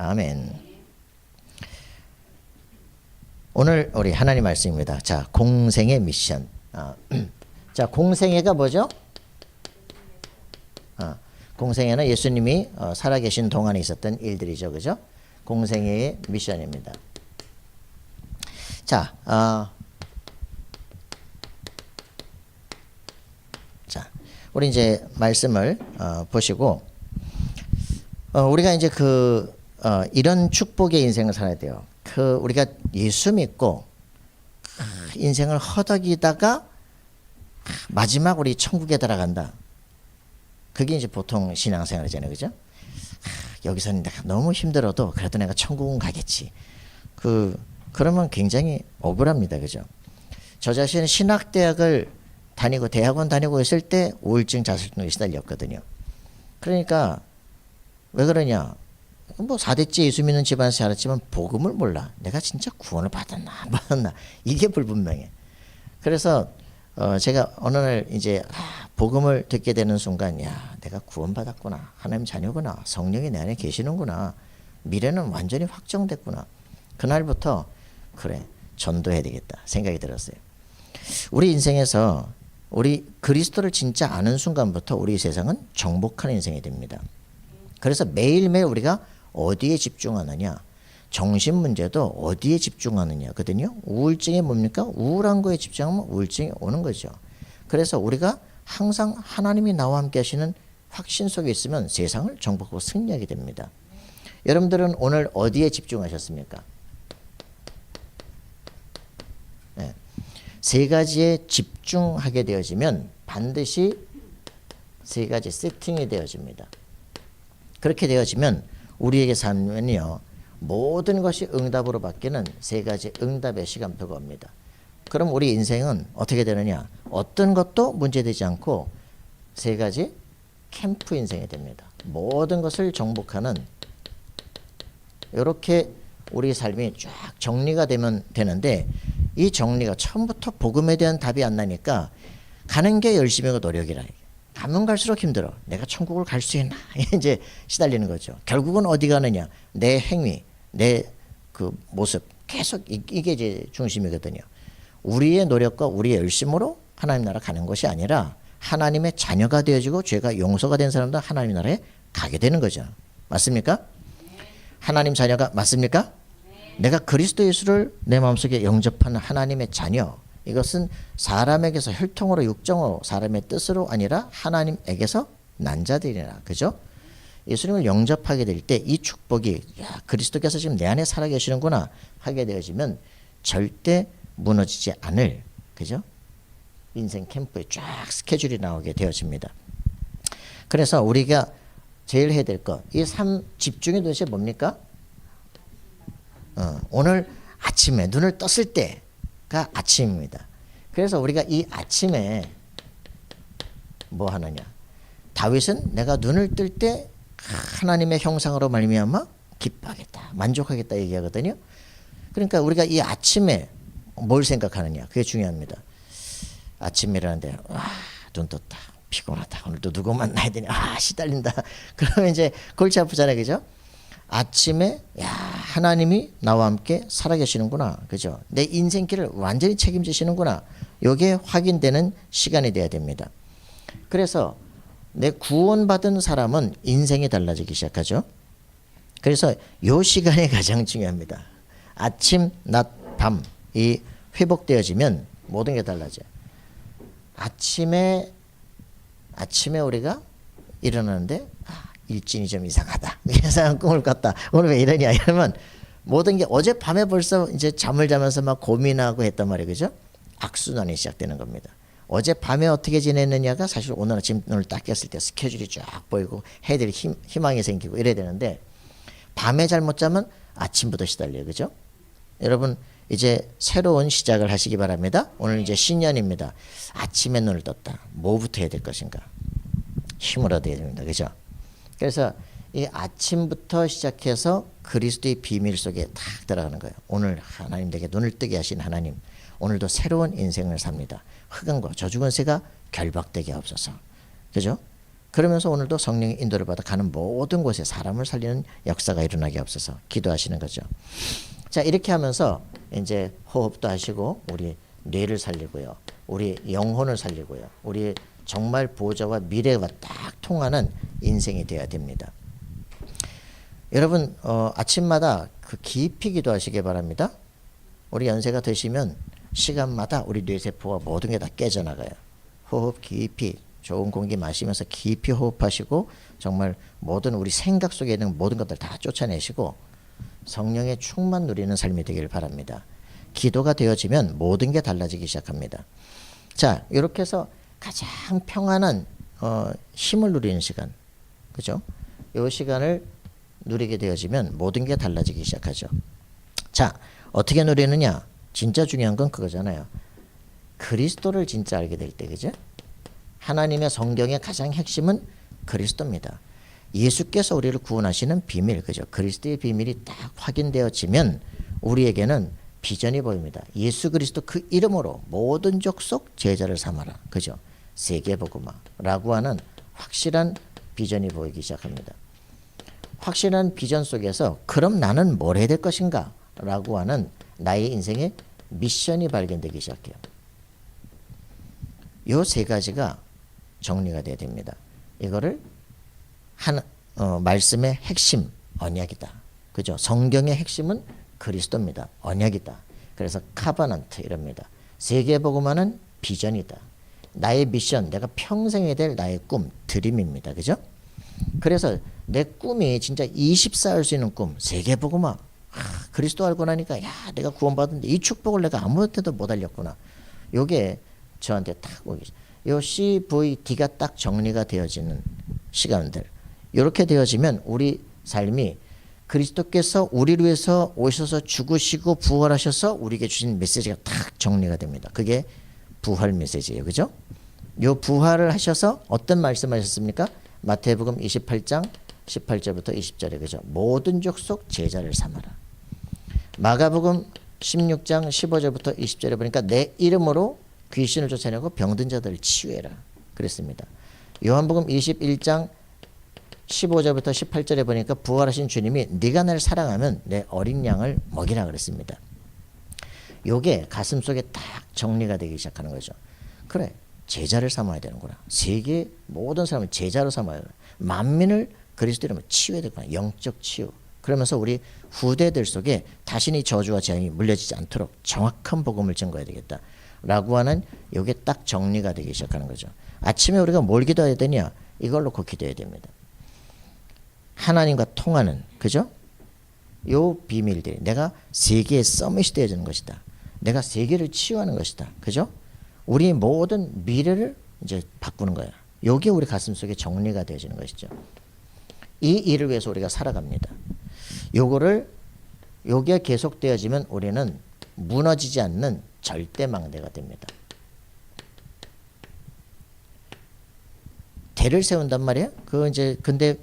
아멘. 오늘 우리 하나님 말씀입니다. 자, 공생의 미션. 자, 공생애가 뭐죠? 공생애는 예수님이 살아계신 동안에 있었던 일들이죠, 그죠? 공생애의 미션입니다. 자, 우리 이제 말씀을 보시고 우리가 이제 이런 축복의 인생을 살아야 돼요. 우리가 예수 믿고 인생을 허덕이다가 마지막 우리 천국에 들어간다. 그게 이제 보통 신앙생활이잖아요, 그죠? 여기서는 내가 너무 힘들어도 그래도 내가 천국은 가겠지. 그러면 굉장히 억울합니다, 그죠? 저 자신은 신학대학을 다니고 대학원 다니고 있을 때 우울증 자살증에 시달렸거든요. 그러니까 왜 그러냐? 뭐 4대째 예수 믿는 집안에서 자랐지만 복음을 몰라. 내가 진짜 구원을 받았나 안 받았나 이게 불분명해. 그래서 제가 어느 날 이제 복음을 듣게 되는 순간, 야, 내가 구원받았구나, 하나님 자녀구나, 성령이 내 안에 계시는구나, 미래는 완전히 확정됐구나. 그날부터 그래, 전도해야 되겠다 생각이 들었어요. 우리 인생에서 우리 그리스도를 진짜 아는 순간부터 우리 세상은 정복하는 인생이 됩니다. 그래서 매일매일 우리가 어디에 집중하느냐, 정신 문제도 어디에 집중하느냐거든요. 우울증이 뭡니까? 우울한 거에 집중하면 우울증이 오는 거죠. 그래서 우리가 항상 하나님이 나와 함께 하시는 확신 속에 있으면 세상을 정복하고 승리하게 됩니다. 여러분들은 오늘 어디에 집중하셨습니까? 네. 세 가지에 집중하게 되어지면 반드시 세 가지 세팅이 되어집니다. 그렇게 되어지면 우리에게 삶은요, 모든 것이 응답으로 바뀌는 세 가지 응답의 시간표가 옵니다. 그럼 우리 인생은 어떻게 되느냐? 어떤 것도 문제되지 않고 세 가지 캠프 인생이 됩니다. 모든 것을 정복하는, 이렇게 우리 삶이 쫙 정리가 되면 되는데, 이 정리가 처음부터 복음에 대한 답이 안 나니까 가는 게 열심히고 노력이라. 가면 갈수록 힘들어. 내가 천국을 갈 수 있나? 이제 시달리는 거죠. 결국은 어디 가느냐? 내 행위, 내 모습, 계속 이게 이제 중심이거든요. 우리의 노력과 우리의 열심으로 하나님 나라 가는 것이 아니라 하나님의 자녀가 되어지고 죄가 용서가 된 사람도 하나님 나라에 가게 되는 거죠. 맞습니까? 하나님 자녀가 맞습니까? 내가 그리스도 예수를 내 마음속에 영접하는 하나님의 자녀, 이것은 사람에게서 혈통으로 육정으로 사람의 뜻으로 아니라 하나님에게서 난 자들이라. 그죠? 예수님을 영접하게 될 때 이 축복이, 야, 그리스도께서 지금 내 안에 살아계시는구나 하게 되어지면 절대 무너지지 않을, 그죠? 인생 캠프에 쫙 스케줄이 나오게 되어집니다. 그래서 우리가 제일 해야 될 것, 이 집중이 도대체 뭡니까? 오늘 아침에 눈을 떴을 때가 아침입니다. 그래서 우리가 이 아침에 뭐 하느냐? 다윗은 내가 눈을 뜰 때 하나님의 형상으로 말미암아 기뻐하겠다, 만족하겠다 얘기하거든요. 그러니까 우리가 이 아침에 뭘 생각하느냐, 그게 중요합니다. 아침에 일어나는데 눈 떴다, 피곤하다, 오늘 또 누구 만나야 되냐, 시달린다. 그러면 이제 골치 아프잖아요, 그죠? 아침에, 야, 하나님이 나와 함께 살아계시는구나, 그죠? 내 인생길을 완전히 책임지시는구나, 이게 확인되는 시간이 돼야 됩니다. 그래서 내 구원받은 사람은 인생이 달라지기 시작하죠. 그래서 이 시간이 가장 중요합니다. 아침, 낮, 밤 이 회복되어지면 모든 게 달라져요. 아침에 우리가 일어나는데 일진이 좀 이상하다, 이상한 꿈을 꿨다, 오늘 왜 이러냐, 이러면 모든 게 어젯밤에 벌써 이제 잠을 자면서 막 고민하고 했단 말이에요, 그죠? 악순환이 시작되는 겁니다. 어젯밤에 어떻게 지냈느냐가 사실 오늘 아침 눈을 딱 깼을 때 스케줄이 쫙 보이고 해야 될 희망이 생기고 이래야 되는데, 밤에 잘못 자면 아침부터 시달려요, 그죠? 여러분 이제 새로운 시작을 하시기 바랍니다. 오늘 이제 신년입니다. 아침에 눈을 떴다, 뭐부터 해야 될 것인가? 힘을 얻어야 됩니다, 그죠? 그래서 이 아침부터 시작해서 그리스도의 비밀 속에 탁 들어가는 거예요. 오늘 하나님 내게 눈을 뜨게 하신 하나님, 오늘도 새로운 인생을 삽니다. 흑암과 저주권세가 결박되게 없어서, 그죠? 그러면서 오늘도 성령의 인도를 받아 가는 모든 곳에 사람을 살리는 역사가 일어나게 없어서 기도하시는 거죠. 자, 이렇게 하면서 이제 호흡도 하시고 우리 뇌를 살리고요. 우리 영혼을 살리고요. 우리 정말 보좌와 미래와 딱 통하는 인생이 되어야 됩니다. 여러분 아침마다 그 깊이 기도하시기 바랍니다. 우리 연세가 되시면 시간마다 우리 뇌세포와 모든 게 다 깨져나가요. 호흡 깊이 좋은 공기 마시면서 깊이 호흡하시고 정말 모든 우리 생각 속에 있는 모든 것들 다 쫓아내시고 성령의 충만 누리는 삶이 되길 바랍니다. 기도가 되어지면 모든 게 달라지기 시작합니다. 자, 이렇게 해서 가장 평안한 힘을 누리는 시간, 그죠? 이 시간을 누리게 되어지면 모든 게 달라지기 시작하죠. 자, 어떻게 누리느냐? 진짜 중요한 건 그거잖아요. 그리스도를 진짜 알게 될 때, 그죠? 하나님의 성경의 가장 핵심은 그리스도입니다. 예수께서 우리를 구원하시는 비밀, 그죠? 그리스도의 비밀이 딱 확인되어지면 우리에게는 비전이 보입니다. 예수 그리스도 그 이름으로 모든 족속 제자를 삼아라, 그죠? 세계복음화라고 하는 확실한 비전이 보이기 시작합니다. 확실한 비전 속에서 그럼 나는 뭘 해야 될 것인가? 라고 하는 나의 인생의 미션이 발견되기 시작해요. 요 세 가지가 정리가 돼야 됩니다. 이거를 말씀의 핵심 언약이다. 그죠? 성경의 핵심은 그리스도입니다. 언약이다. 그래서 카바넌트 이럽니다. 세계복음화는 비전이다. 나의 미션, 내가 평생 해야 될 나의 꿈, 드림입니다. 그죠? 그래서 내 꿈이 진짜 24할 수 있는 꿈, 세계복음화. 그리스도 알고 나니까 야, 내가 구원받았는데 이 축복을 내가 아무한테도 못 알렸구나. 요게 저한테 딱 오기. 요 CVD가 딱 정리가 되어지는 시간들. 이렇게 되어지면 우리 삶이 그리스도께서 우리를 위해서 오셔서 죽으시고 부활하셔서 우리에게 주신 메시지가 딱 정리가 됩니다. 그게 부활 메시지예요. 그죠? 요 부활을 하셔서 어떤 말씀하셨습니까? 마태복음 28장 18절부터 20절에 그죠? 모든 족속 제자를 삼아라. 마가복음 16장 15절부터 20절에 보니까 내 이름으로 귀신을 쫓아내고 병든 자들을 치유해라. 그랬습니다. 요한복음 21장 15절부터 18절에 보니까 부활하신 주님이 네가 날 사랑하면 내 어린 양을 먹이라 그랬습니다. 요게 가슴속에 딱 정리가 되기 시작하는 거죠. 그래, 제자를 삼아야 되는구나. 세계 모든 사람을 제자로 삼아야 돼. 만민을 그리스도 이름으로 치유해야 되구나. 영적 치유. 그러면서 우리 후대들 속에 다시는 저주와 재앙이 물려지지 않도록 정확한 복음을 증거해야 되겠다. 라고 하는 요게 딱 정리가 되기 시작하는 거죠. 아침에 우리가 뭘 기도해야 되냐? 이걸 놓고 기도해야 됩니다. 하나님과 통하는, 그죠? 요 비밀들이 내가 세계의 서밋이 되어지는 것이다. 내가 세계를 치유하는 것이다. 그죠? 우리 모든 미래를 이제 바꾸는 거야. 요게 우리 가슴 속에 정리가 되어지는 것이죠. 이 일을 위해서 우리가 살아갑니다. 요게 계속되어지면 우리는 무너지지 않는 절대망대가 됩니다. 대를 세운단 말이에요. 근데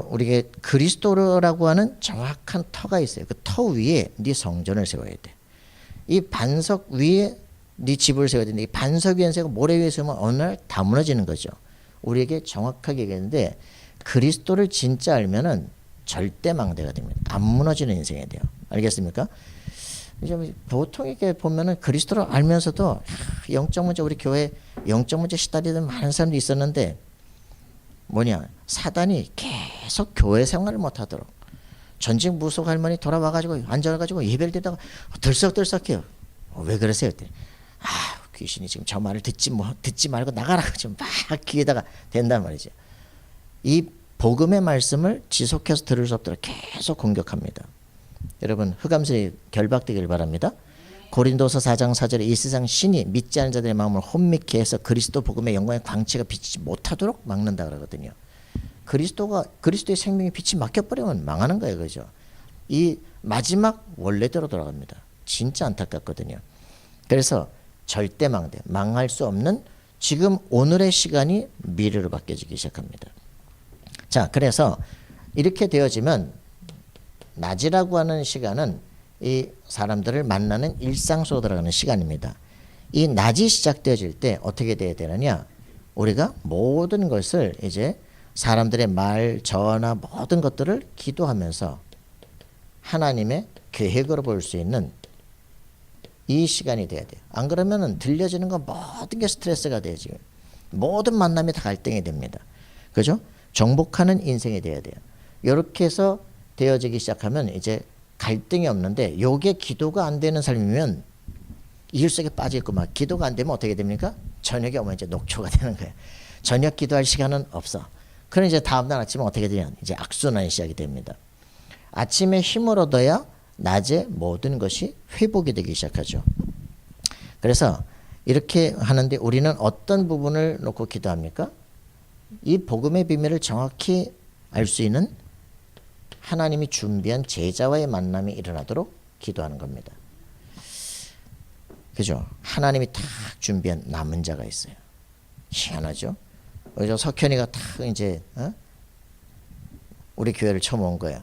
우리가 그리스도라고 하는 정확한 터가 있어요. 그 터 위에 네 성전을 세워야 돼. 이 반석 위에 네 집을 세워야 되는데 이 반석 위에 세우고 모래 위에 세우면 어느 날 다 무너지는 거죠. 우리에게 정확하게 얘기했는데 그리스도를 진짜 알면은 절대망대가 됩니다. 안 무너지는 인생이 돼요. 알겠습니까? 이제 보통 이렇게 보면은 그리스도를 알면서도 영적 문제, 우리 교회 영적 문제 시달리는 많은 사람들이 있었는데 뭐냐, 사단이 계속 교회 생활을 못하도록 전직 무속 할머니 돌아와가지고 앉아가지고 예배를 드다가 들썩들썩해요. 왜 그러세요? 귀신이 지금 저 말을 듣지 말고 나가라. 지금 막 귀에다가 댄단 말이죠. 이 복음의 말씀을 지속해서 들을 수 없도록 계속 공격합니다. 여러분 흑암슬이 결박되길 바랍니다. 고린도서 4장 4절에 이 세상 신이 믿지 않은 자들의 마음을 혼미케 해서 그리스도 복음의 영광의 광채가 비치지 못하도록 막는다 그러거든요. 그리스도의 생명의 빛이 막혀버리면 망하는 거예요. 그죠? 이 마지막 원래대로 돌아갑니다. 진짜 안타깝거든요. 그래서 절대 망할 수 없는 지금 오늘의 시간이 미래로 바뀌어지기 시작합니다. 자, 그래서 이렇게 되어지면 낮이라고 하는 시간은 이 사람들을 만나는 일상 속으로 들어가는 시간입니다. 이 낮이 시작되어질 때 어떻게 돼야 되느냐? 우리가 모든 것을 이제 사람들의 말, 전화 모든 것들을 기도하면서 하나님의 계획으로 볼 수 있는 이 시간이 돼야 돼요. 안 그러면은 들려지는 건 모든 게 스트레스가 돼요. 지금 모든 만남이 다 갈등이 됩니다. 그죠? 정복하는 인생이 돼야 돼요. 이렇게 해서 되어지기 시작하면 이제 갈등이 없는데, 요게 기도가 안 되는 삶이면 이율 속에 빠져 있고, 막 기도가 안 되면 어떻게 됩니까? 저녁에 오면 이제 녹초가 되는 거예요. 저녁 기도할 시간은 없어. 그럼 이제 다음날 아침에 어떻게 되냐? 이제 악순환이 시작이 됩니다. 아침에 힘을 얻어야 낮에 모든 것이 회복이 되기 시작하죠. 그래서 이렇게 하는데 우리는 어떤 부분을 놓고 기도합니까? 이 복음의 비밀을 정확히 알 수 있는 하나님이 준비한 제자와의 만남이 일어나도록 기도하는 겁니다. 그죠? 하나님이 딱 준비한 남은 자가 있어요. 희한하죠? 그래서 석현이가 딱 이제 우리 교회를 처음 온 거야.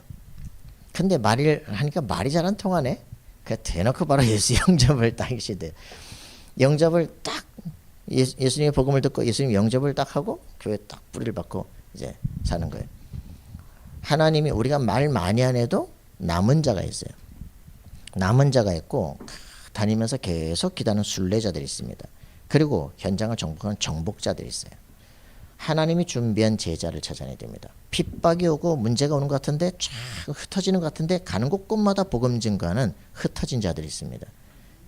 근데 말을 하니까 말이 잘 안 통하네. 그 대놓고 바로 예수 영접을 딱 시대. 영접을 딱 예수님의 복음을 듣고 예수님 영접을 딱 하고 교회 딱 뿌리를 받고 이제 사는 거예요. 하나님이 우리가 말 많이 안 해도 남은 자가 있어요. 남은 자가 있고 다니면서 계속 기도하는 순례자들이 있습니다. 그리고 현장을 정복하는 정복자들이 있어요. 하나님이 준비한 제자를 찾아내야 됩니다. 핍박이 오고 문제가 오는 것 같은데 쫙 흩어지는 것 같은데 가는 곳곳마다 복음 증거하는 흩어진 자들이 있습니다.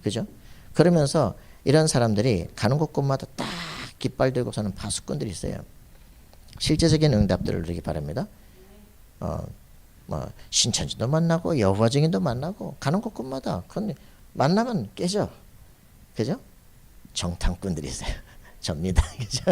그죠? 그러면서 이런 사람들이 가는 곳곳마다 딱 깃발 들고 사는 파수꾼들이 있어요. 실제적인 응답들을 누리기 바랍니다. 신천지도 만나고 여호와 증인도 만나고 가는 곳곳마다 만나면 깨져. 그죠? 정탐꾼들이 있어요. 접니다. 그죠?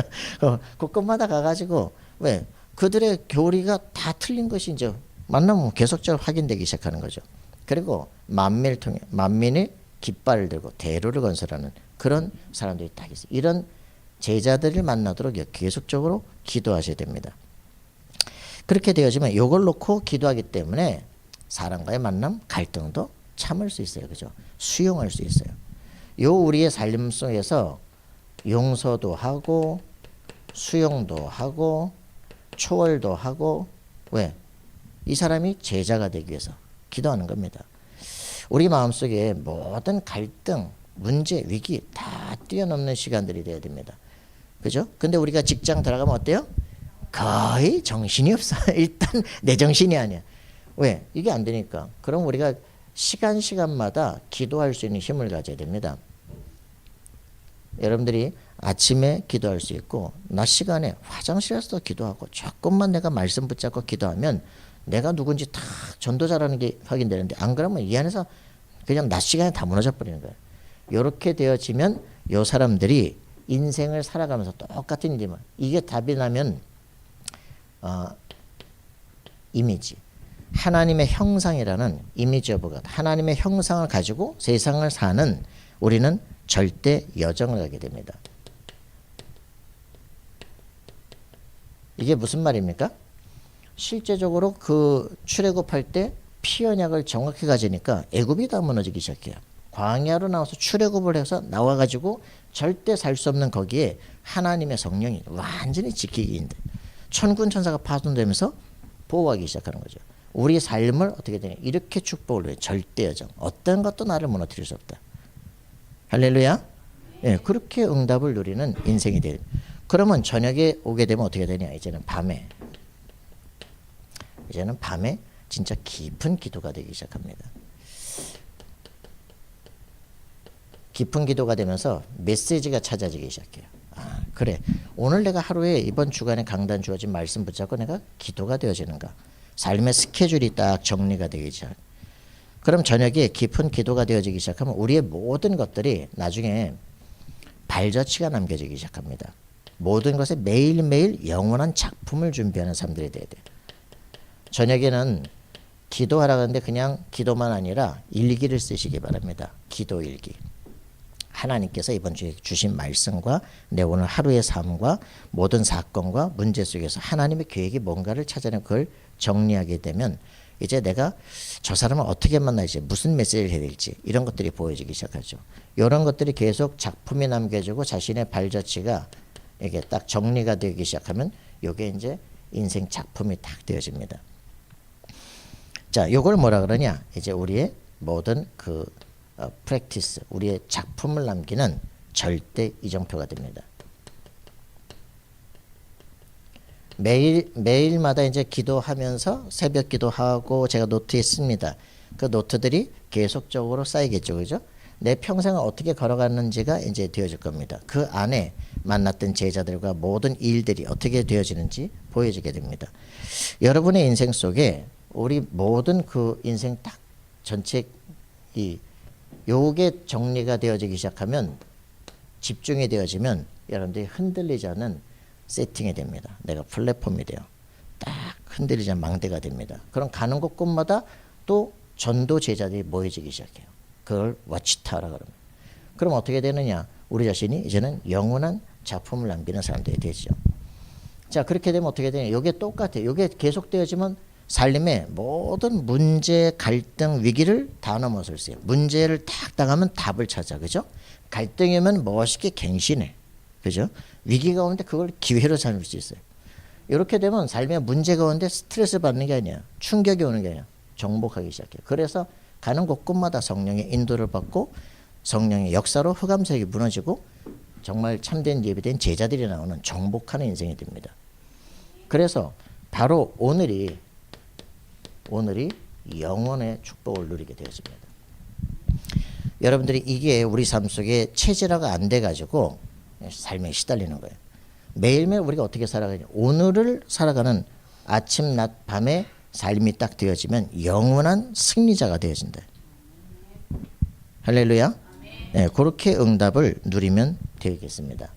곳곳마다 가가지고 왜 그들의 교리가 다 틀린 것이 이제 만나면 계속적으로 확인되기 시작하는 거죠. 그리고 만민이 깃발을 들고 대로를 건설하는 그런 사람들이 딱 있어요. 이런 제자들을 만나도록 계속적으로 기도하셔야 됩니다. 그렇게 되어지면 이걸 놓고 기도하기 때문에 사람과의 만남, 갈등도 참을 수 있어요. 그죠? 수용할 수 있어요. 요 우리의 삶 속에서 용서도 하고 수용도 하고 초월도 하고 왜? 이 사람이 제자가 되기 위해서 기도하는 겁니다. 우리 마음속에 모든 갈등, 문제, 위기 다 뛰어넘는 시간들이 돼야 됩니다. 그죠? 근데 우리가 직장 들어가면 어때요? 거의 정신이 없어. 일단 내 정신이 아니야. 왜? 이게 안 되니까. 그럼 우리가 시간마다 기도할 수 있는 힘을 가져야 됩니다. 여러분들이 아침에 기도할 수 있고 낮 시간에 화장실에서도 기도하고 조금만 내가 말씀 붙잡고 기도하면 내가 누군지 다 전도자라는 게 확인되는데, 안 그러면 이 안에서 그냥 낮 시간에 다 무너져 버리는 거예요. 이렇게 되어지면 요 사람들이 인생을 살아가면서 똑같은 일이면 이게 답이 나면 이미지, 하나님의 형상이라는 이미지 오브 갓, 하나님의 형상을 가지고 세상을 사는 우리는 절대 여정을 가게 됩니다. 이게 무슨 말입니까? 실제적으로 그 출애굽할 때 피 언약을 정확히 가지니까 애굽이 다 무너지기 시작해요. 광야로 나와서 출애굽을 해서 나와가지고 절대 살 수 없는 거기에 하나님의 성령이 완전히 지키기 힘든 천군 천사가 파손되면서 보호하기 시작하는 거죠. 우리 삶을 어떻게 되냐, 이렇게 축복을 해요. 절대 여정, 어떤 것도 나를 무너뜨릴 수 없다. 할렐루야. 예, 그렇게 응답을 누리는 인생이 돼요. 그러면 저녁에 오게 되면 어떻게 되냐, 이제는 밤에 진짜 깊은 기도가 되기 시작합니다. 깊은 기도가 되면서 메시지가 찾아지기 시작해요. 아, 그래, 오늘 내가 하루에 이번 주간에 강단 주어진 말씀 붙잡고 내가 기도가 되어지는가, 삶의 스케줄이 딱 정리가 되기 시작. 그럼 저녁에 깊은 기도가 되어지기 시작하면 우리의 모든 것들이 나중에 발자취가 남겨지기 시작합니다. 모든 것에 매일매일 영원한 작품을 준비하는 사람들이 돼야 돼요. 저녁에는 기도하라 하는데 그냥 기도만 아니라 일기를 쓰시기 바랍니다. 기도 일기. 하나님께서 이번 주에 주신 말씀과 내 오늘 하루의 삶과 모든 사건과 문제 속에서 하나님의 계획이 뭔가를 찾아내고 그걸 정리하게 되면 이제 내가 저 사람을 어떻게 만나야지, 무슨 메시지를 해야 될지 이런 것들이 보여지기 시작하죠. 이런 것들이 계속 작품이 남겨지고 자신의 발자취가 이게 딱 정리가 되기 시작하면 요게 이제 인생 작품이 딱 되어집니다. 자, 요걸 뭐라 그러냐? 이제 우리의 모든 그 프랙티스, 우리의 작품을 남기는 절대 이정표가 됩니다. 매일마다 이제 기도하면서 새벽 기도하고 제가 노트에 씁니다. 그 노트들이 계속적으로 쌓이겠죠, 그죠? 내 평생을 어떻게 걸어갔는지가 이제 되어질 겁니다. 그 안에 만났던 제자들과 모든 일들이 어떻게 되어지는지 보여지게 됩니다. 여러분의 인생 속에 우리 모든 그 인생 딱 전체 요게 정리가 되어지기 시작하면, 집중이 되어지면 여러분들이 흔들리지 않는 세팅이 됩니다. 내가 플랫폼이 돼요. 딱 흔들리지 않는 망대가 됩니다. 그럼 가는 곳곳마다 또 전도 제자들이 모여지기 시작해요. 그걸 와치타라 그럽니다. 그럼 어떻게 되느냐? 우리 자신이 이제는 영원한 작품을 남기는 사람들이 되죠. 자, 그렇게 되면 어떻게 되냐? 이게 똑같아요. 이게 계속되어지면 삶의 모든 문제, 갈등, 위기를 다 넘어설 수 있어요. 문제를 딱 당하면 답을 찾아, 그죠? 갈등이면 멋있게 갱신해, 그죠? 위기가 오는데 그걸 기회로 삼을 수 있어요. 이렇게 되면 삶의 문제가 오는데 스트레스 받는 게 아니야, 충격이 오는 게 아니야, 정복하기 시작해요. 그래서 가는 곳곳마다 성령의 인도를 받고 성령의 역사로 흑암색이 무너지고 정말 참된 예비된 제자들이 나오는 정복하는 인생이 됩니다. 그래서 바로 오늘이 영원의 축복을 누리게 되었습니다. 여러분들이 이게 우리 삶 속에 체질화가 안 돼가지고 삶에 시달리는 거예요. 매일매일 우리가 어떻게 살아가냐? 오늘을 살아가는 아침, 낮, 밤의 삶이 딱 되어지면 영원한 승리자가 되어진다. 할렐루야. 네, 그렇게 응답을 누리면 되겠습니다.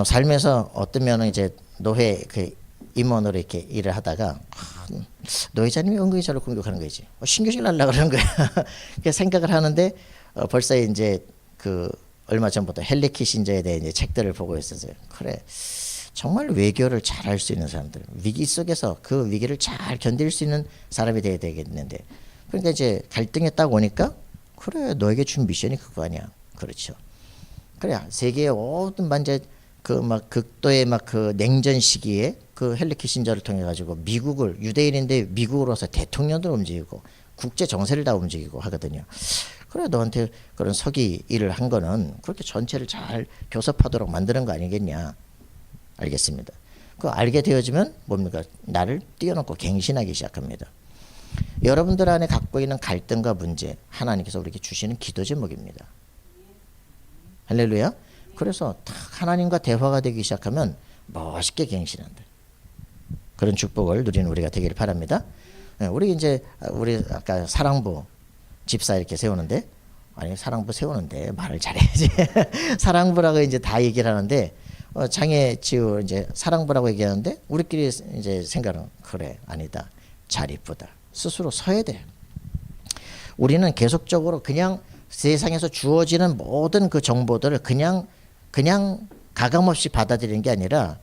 삶에서 어떤 면은 이제 노회 그 임원으로 이렇게 일을 하다가 노회자님이 은근히 저를 공격하는 거지. 신경질 날라 그러는 거야. 그 생각을 하는데 벌써 이제 그 얼마 전부터 헨리 키신저에 대해 이제 책들을 보고 있었어요. 그래, 정말 외교를 잘할 수 있는 사람들, 위기 속에서 그 위기를 잘 견딜 수 있는 사람이 돼야 되겠는데, 그러니까 이제 갈등에 딱 오니까 그래, 너에게 준 미션이 그거 아니야. 그렇죠. 그래, 세계의 모든 만재 그 막 극도의 막 그 냉전 시기에 그 헨리 키신저를 통해 가지고 미국을, 유대인인데 미국으로서 대통령도 움직이고 국제 정세를 다 움직이고 하거든요. 그래, 너한테 그런 서기 일을 한 거는 그렇게 전체를 잘 교섭하도록 만드는 거 아니겠냐. 알겠습니다. 그 알게 되어지면 뭡니까? 나를 뛰어넘고 갱신하기 시작합니다. 여러분들 안에 갖고 있는 갈등과 문제, 하나님께서 우리에게 주시는 기도 제목입니다. 할렐루야. 그래서 딱 하나님과 대화가 되기 시작하면 멋있게 갱신한다. 그런 축복을 누리는 우리가 되기를 바랍니다. 우리 이제 우리 아까 사랑부 집사 이렇게 세우는데, 아니 사랑부 세우는데 말을 잘해야지. 사랑부라고 이제 다 얘기를 하는데 장애치유 이제 사랑부라고 얘기하는데 우리끼리 이제 생각은 그래, 아니다, 잘 이쁘다, 스스로 서야 돼. 우리는 계속적으로 그냥 세상에서 주어지는 모든 그 정보들을 그냥 가감없이 받아들이는 게 아니라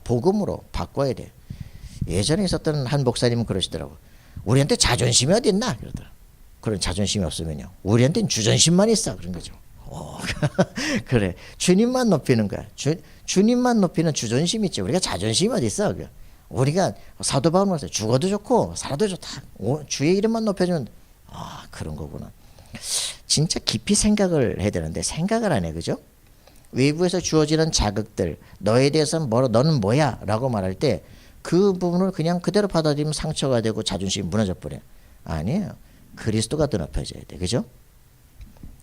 복음으로 바꿔야 돼. 예전에 있었던 한 목사님은 그러시더라고. 우리한테 자존심이 어디 있나? 그러더라. 그런 자존심이 없으면요, 우리한테는 주전심만 있어. 그런 거죠. 그래, 주님만 높이는 거야. 주님만 높이는 주전심 있지. 우리가 자존심이 어디 있어? 우리가 사도 바울 말씀, 죽어도 좋고 살아도 좋다. 주의 이름만 높여주면, 그런 거구나. 진짜 깊이 생각을 해야 되는데 생각을 안 해, 그죠? 외부에서 주어지는 자극들, 너에 대해서는 너는 뭐야? 라고 말할 때 그 부분을 그냥 그대로 받아들이면 상처가 되고 자존심이 무너져 버려. 아니에요. 그리스도가 더 높여져야 돼, 그죠?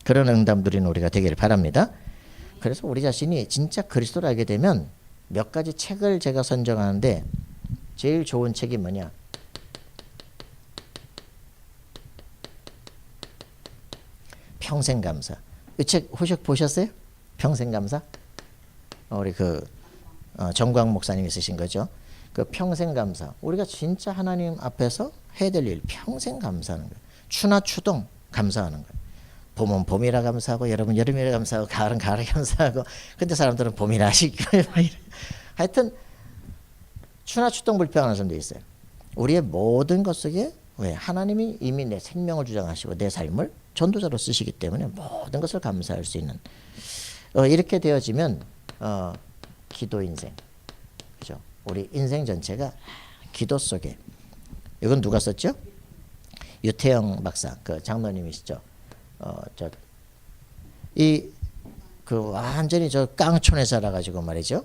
그런 응답 누리는 우리가 되기를 바랍니다. 그래서 우리 자신이 진짜 그리스도를 알게 되면 몇 가지 책을 제가 선정하는데, 제일 좋은 책이 뭐냐? 평생감사. 이 책 혹시 보셨어요? 평생감사? 우리 정광 목사님이 쓰신 거죠. 그 평생감사. 우리가 진짜 하나님 앞에서 해야 될 일, 평생 감사하는 거예요. 추나 추동 감사하는 거예요. 봄은 봄이라 감사하고, 여름은 여름이라 감사하고, 가을은 가을에 감사하고. 근데 사람들은 봄이라 하시고 하여튼 추나 추동 불평하는 사람도 있어요. 우리의 모든 것 속에 왜 하나님이 이미 내 생명을 주장하시고 내 삶을 전도자로 쓰시기 때문에 모든 것을 감사할 수 있는, 이렇게 되어지면 기도 인생. 그죠? 우리 인생 전체가 기도 속에. 이건 누가 썼죠? 유태영 박사, 그 장로님이시죠. 그 완전히 저 깡촌에 살아가지고 말이죠.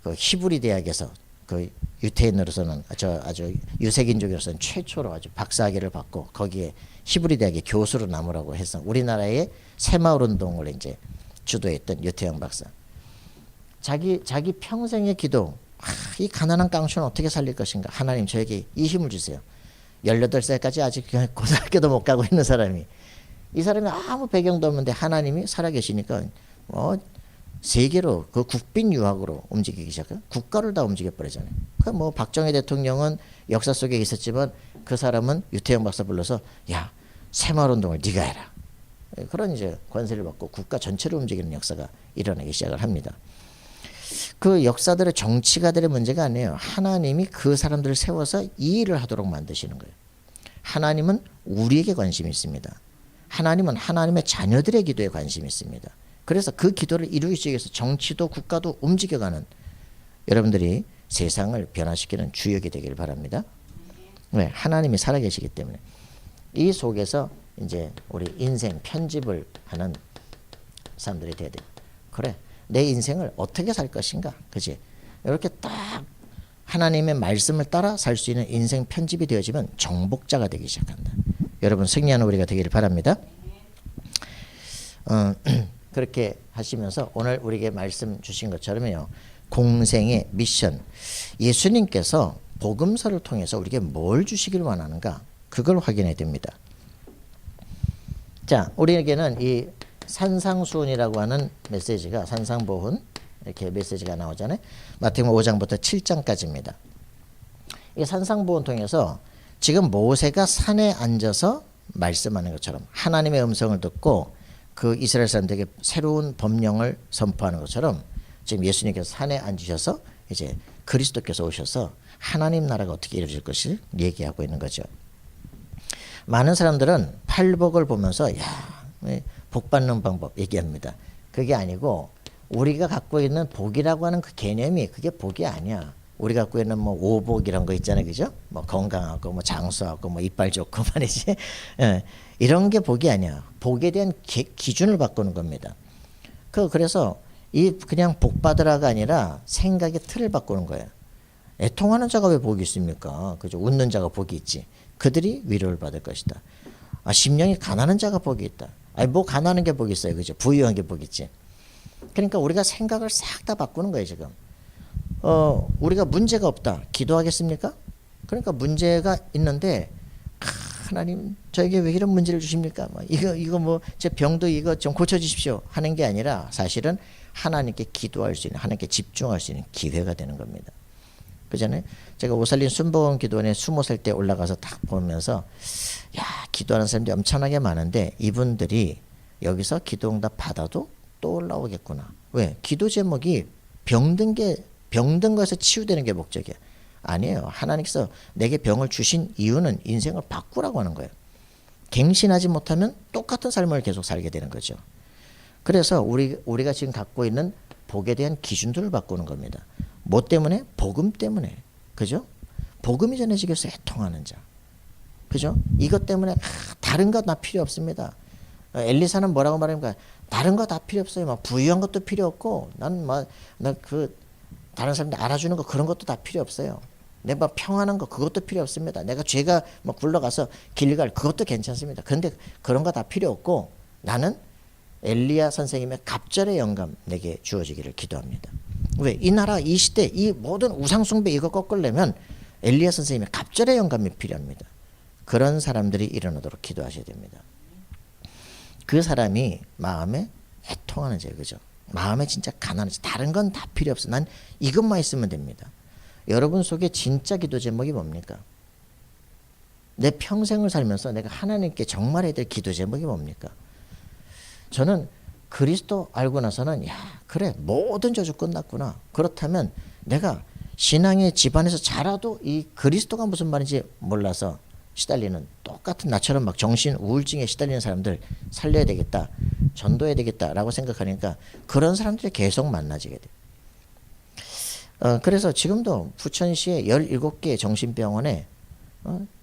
그 히브리 대학에서 그 유태인으로서는 아주 유색인종으로서는 최초로 아주 박사학위를 받고 거기에 히브리 대학의 교수로 남으라고 해서 우리나라의 새마을 운동을 이제 주도했던 유태영 박사. 자기 평생의 기도. 이 가난한 깡촌을 어떻게 살릴 것인가. 하나님 저에게 이 힘을 주세요. 18살까지 아직 고등학교도 못 가고 있는 사람이. 이 사람이 아무 배경도 없는데 하나님이 살아계시니까 세계로 그 국빈 유학으로 움직이기 시작해요. 국가를 다 움직여버리잖아요. 뭐 박정희 대통령은 역사 속에 있었지만 그 사람은 유태영 박사 불러서 야 새마을운동을 네가 해라. 그런 이제 권세를 받고 국가 전체를 움직이는 역사가 일어나기 시작을 합니다. 그 역사들의 정치가들의 문제가 아니에요. 하나님이 그 사람들을 세워서 이 일을 하도록 만드시는 거예요. 하나님은 우리에게 관심이 있습니다. 하나님은 하나님의 자녀들의 기도에 관심이 있습니다. 그래서 그 기도를 이루기 위해서 정치도 국가도 움직여가는 여러분들이 세상을 변화시키는 주역이 되기를 바랍니다. 네, 하나님이 살아계시기 때문에 이 속에서 이제 우리 인생 편집을 하는 사람들이 돼야 돼요. 그래, 내 인생을 어떻게 살 것인가, 그지? 이렇게 딱 하나님의 말씀을 따라 살 수 있는 인생 편집이 되어지면 정복자가 되기 시작한다. 여러분 승리하는 우리가 되기를 바랍니다. 그렇게 하시면서 오늘 우리에게 말씀 주신 것처럼요. 공생의 미션. 예수님께서 복음서를 통해서 우리에게 뭘 주시길 원하는가? 그걸 확인해야 됩니다. 자, 우리에게는 이 산상수훈이라고 하는 메시지가 산상보훈 이렇게 메시지가 나오잖아요. 마태복음 5장부터 7장까지입니다. 이 산상보훈 통해서 지금 모세가 산에 앉아서 말씀하는 것처럼 하나님의 음성을 듣고 그 이스라엘 사람들에게 새로운 법령을 선포하는 것처럼 지금 예수님께서 산에 앉으셔서 이제 그리스도께서 오셔서 하나님 나라가 어떻게 이루어질 것을 얘기하고 있는 거죠. 많은 사람들은 팔복을 보면서 야, 복 받는 방법 얘기합니다. 그게 아니고 우리가 갖고 있는 복이라고 하는 그 개념이 그게 복이 아니야. 우리 갖고 있는 뭐 오복 이런 거 있잖아요, 그죠? 뭐 건강하고 뭐 장수하고 뭐 이빨 좋고 말이지. 예, 이런 게 복이 아니야. 복에 대한 기준을 바꾸는 겁니다. 그래서 이 그냥 복 받으라가 아니라 생각의 틀을 바꾸는 거예요. 애통하는 자가 왜 복이 있습니까? 그죠? 웃는 자가 복이 있지. 그들이 위로를 받을 것이다. 심령이 가난한 자가 복이 있다. 뭐 가난한 게 복이 있어요, 그죠? 부유한 게 복이 있지. 그러니까 우리가 생각을 싹 다 바꾸는 거예요, 지금. 우리가 문제가 없다. 기도하겠습니까? 그러니까 문제가 있는데 하나님 저에게 왜 이런 문제를 주십니까? 이거 뭐 제 병도 이거 좀 고쳐주십시오 하는 게 아니라 사실은 하나님께 기도할 수 있는, 하나님께 집중할 수 있는 기회가 되는 겁니다. 그잖아요. 제가 오살린 순복음 기도원에 20살 때 올라가서 딱 보면서 야, 기도하는 사람들이 엄청나게 많은데 이분들이 여기서 기도응답 받아도 또 올라오겠구나. 왜? 기도 제목이 병든 것에서 치유되는 게 목적이야. 아니에요. 하나님께서 내게 병을 주신 이유는 인생을 바꾸라고 하는 거예요. 갱신하지 못하면 똑같은 삶을 계속 살게 되는 거죠. 그래서 우리가 지금 갖고 있는 복에 대한 기준들을 바꾸는 겁니다. 뭐 때문에? 복음 때문에. 그죠? 복음이 전해지기 위해서 애통하는 자. 그죠? 이것 때문에 다른 거 다 필요 없습니다. 엘리사는 뭐라고 말합니까? 다른 거 다 필요 없어요. 막 부유한 것도 필요 없고 난 다른 사람들 알아주는 거 그런 것도 다 필요 없어요. 내가 평안한 거 그것도 필요 없습니다. 내가 죄가 막 굴러가서 길갈 그것도 괜찮습니다. 그런데 그런 거 다 필요 없고 나는 엘리야 선생님의 갑절의 영감 내게 주어지기를 기도합니다. 왜? 이 나라 이 시대 이 모든 우상숭배 이거 꺾으려면 엘리야 선생님의 갑절의 영감이 필요합니다. 그런 사람들이 일어나도록 기도하셔야 됩니다. 그 사람이 마음에 애통하는 죄, 그죠? 마음에 진짜 가난하지. 다른 건 다 필요 없어. 난 이것만 있으면 됩니다. 여러분 속에 진짜 기도 제목이 뭡니까? 내 평생을 살면서 내가 하나님께 정말 해야 될 기도 제목이 뭡니까? 저는 그리스도 알고 나서는 야, 그래, 모든 저주 끝났구나. 그렇다면 내가 신앙의 집안에서 자라도 이 그리스도가 무슨 말인지 몰라서 시달리는 똑같은 나처럼 막 정신 우울증에 시달리는 사람들 살려야 되겠다. 전도해야 되겠다라고 생각하니까 그런 사람들이 계속 만나지게 돼. 그래서 지금도 부천시에 17개 정신병원에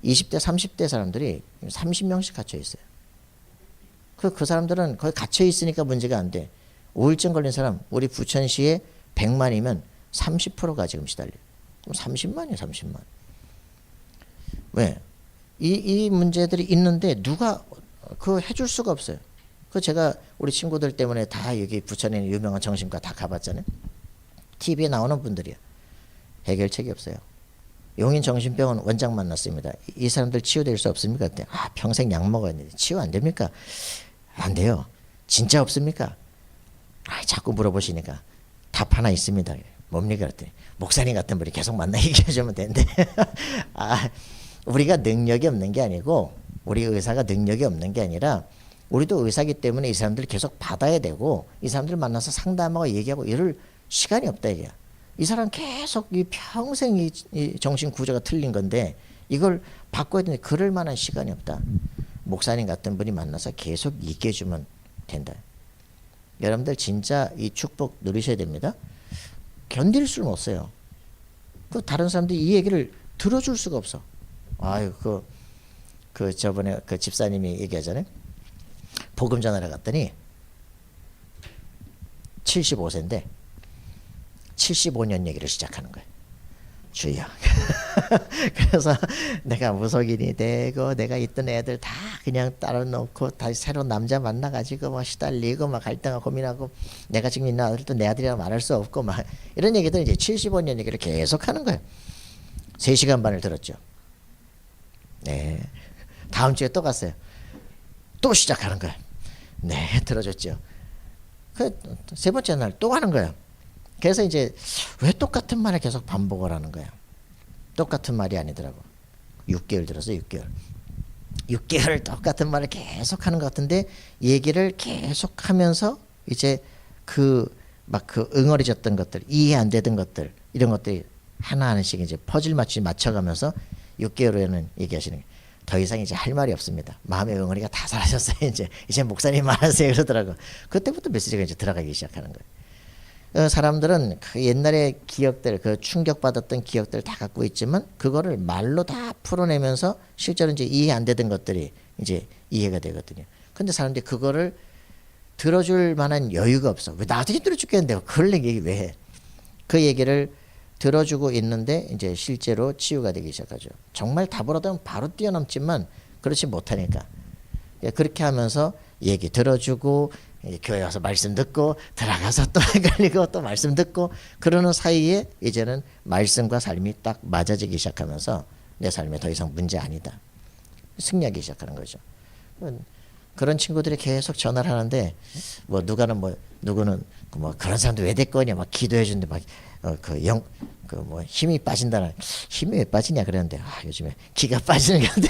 20대, 30대 사람들이 30명씩 갇혀 있어요. 그 사람들은 거기 갇혀 있으니까 문제가 안 돼. 우울증 걸린 사람, 우리 부천시에 100만이면 30%가 지금 시달려요. 그럼 30만이에요, 30만. 왜? 이 문제들이 있는데 누가 그 해줄 수가 없어요. 그 제가 우리 친구들 때문에 다 여기 부천에 있는 유명한 정신과 다 가봤잖아요. TV에 나오는 분들이야. 해결책이 없어요. 용인 정신병원 원장 만났습니다. 이 사람들 치유될 수 없습니까? 그때 평생 약 먹어야 되는데 치유 안 됩니까? 안 돼요. 진짜 없습니까? 자꾸 물어보시니까 답 하나 있습니다. 뭡니까? 그랬더니 목사님 같은 분이 계속 만나 얘기해 주면 되는데 우리가 능력이 없는 게 아니고 우리 의사가 능력이 없는 게 아니라 우리도 의사기 때문에 이 사람들 계속 받아야 되고 이 사람들 만나서 상담하고 얘기하고 이럴 시간이 없다 이게야. 이 사람 계속 이 평생 이 정신 구조가 틀린 건데 이걸 바꿔야 되는데 그럴 만한 시간이 없다. 목사님 같은 분이 만나서 계속 얘기해 주면 된다. 여러분들 진짜 이 축복 누리셔야 됩니다. 견딜 수는 없어요. 그 다른 사람들이 이 얘기를 들어줄 수가 없어. 아유 그 저번에 그 집사님이 얘기하잖아요. 복음 전하러 갔더니 75세인데 75년 얘기를 시작하는 거예요. 주여. 그래서 내가 무속인이 되고 내가 있던 애들 다 그냥 따로 놓고 다시 새로운 남자 만나가지고 막 시달리고 막 갈등하고 고민하고 내가 지금 있는 아들도 내 아들이라고 말할 수 없고 막 이런 얘기들 이제 75년 얘기를 계속 하는 거예요. 3시간 반을 들었죠. 네. 다음 주에 또 갔어요. 또 시작하는 거예요. 네, 들어줬죠. 그 세 번째 날 또 하는 거예요. 그래서 이제 왜 똑같은 말을 계속 반복을 하는 거야. 똑같은 말이 아니더라고. 6개월 들어서 6개월. 6개월 똑같은 말을 계속 하는 것 같은데 얘기를 계속 하면서 이제 그 응어리졌던 것들, 이해 안 되던 것들, 이런 것들이 하나하나씩 이제 퍼즐 맞춰가면서 6개월 후에는 얘기하시는 거예요. 더 이상 이제 할 말이 없습니다. 마음의 응어리가 다 사라졌어요. 이제 목사님 말하세요. 그러더라고. 그때부터 메시지가 이제 들어가기 시작하는 거예요. 사람들은 그 옛날의 기억들, 그 충격받았던 기억들 다 갖고 있지만 그거를 말로 다 풀어내면서 실제로 이제 이해 안 되던 것들이 이제 이해가 되거든요. 근데 사람들이 그거를 들어줄 만한 여유가 없어. 왜 나도 힘들어 죽겠는데 그걸 얘기 왜 해? 그 얘기를 들어주고 있는데 이제 실제로 치유가 되기 시작하죠. 정말 답을 얻으면 바로 뛰어넘지만 그렇지 못하니까 그렇게 하면서 얘기 들어주고 교회 와서 말씀 듣고 들어가서 또 헷갈리고 또 말씀 듣고 그러는 사이에 이제는 말씀과 삶이 딱 맞아지기 시작하면서 내 삶에 더 이상 문제 아니다. 승리하기 시작하는 거죠. 그런 친구들이 계속 전화를 하는데 뭐 누구는 뭐 그런 사람도 왜 데리고 오냐 막 기도해 주는데 막 뭐 힘이 빠진다는 힘이 왜 빠지냐 그러는데 요즘에 기가 빠지는 건데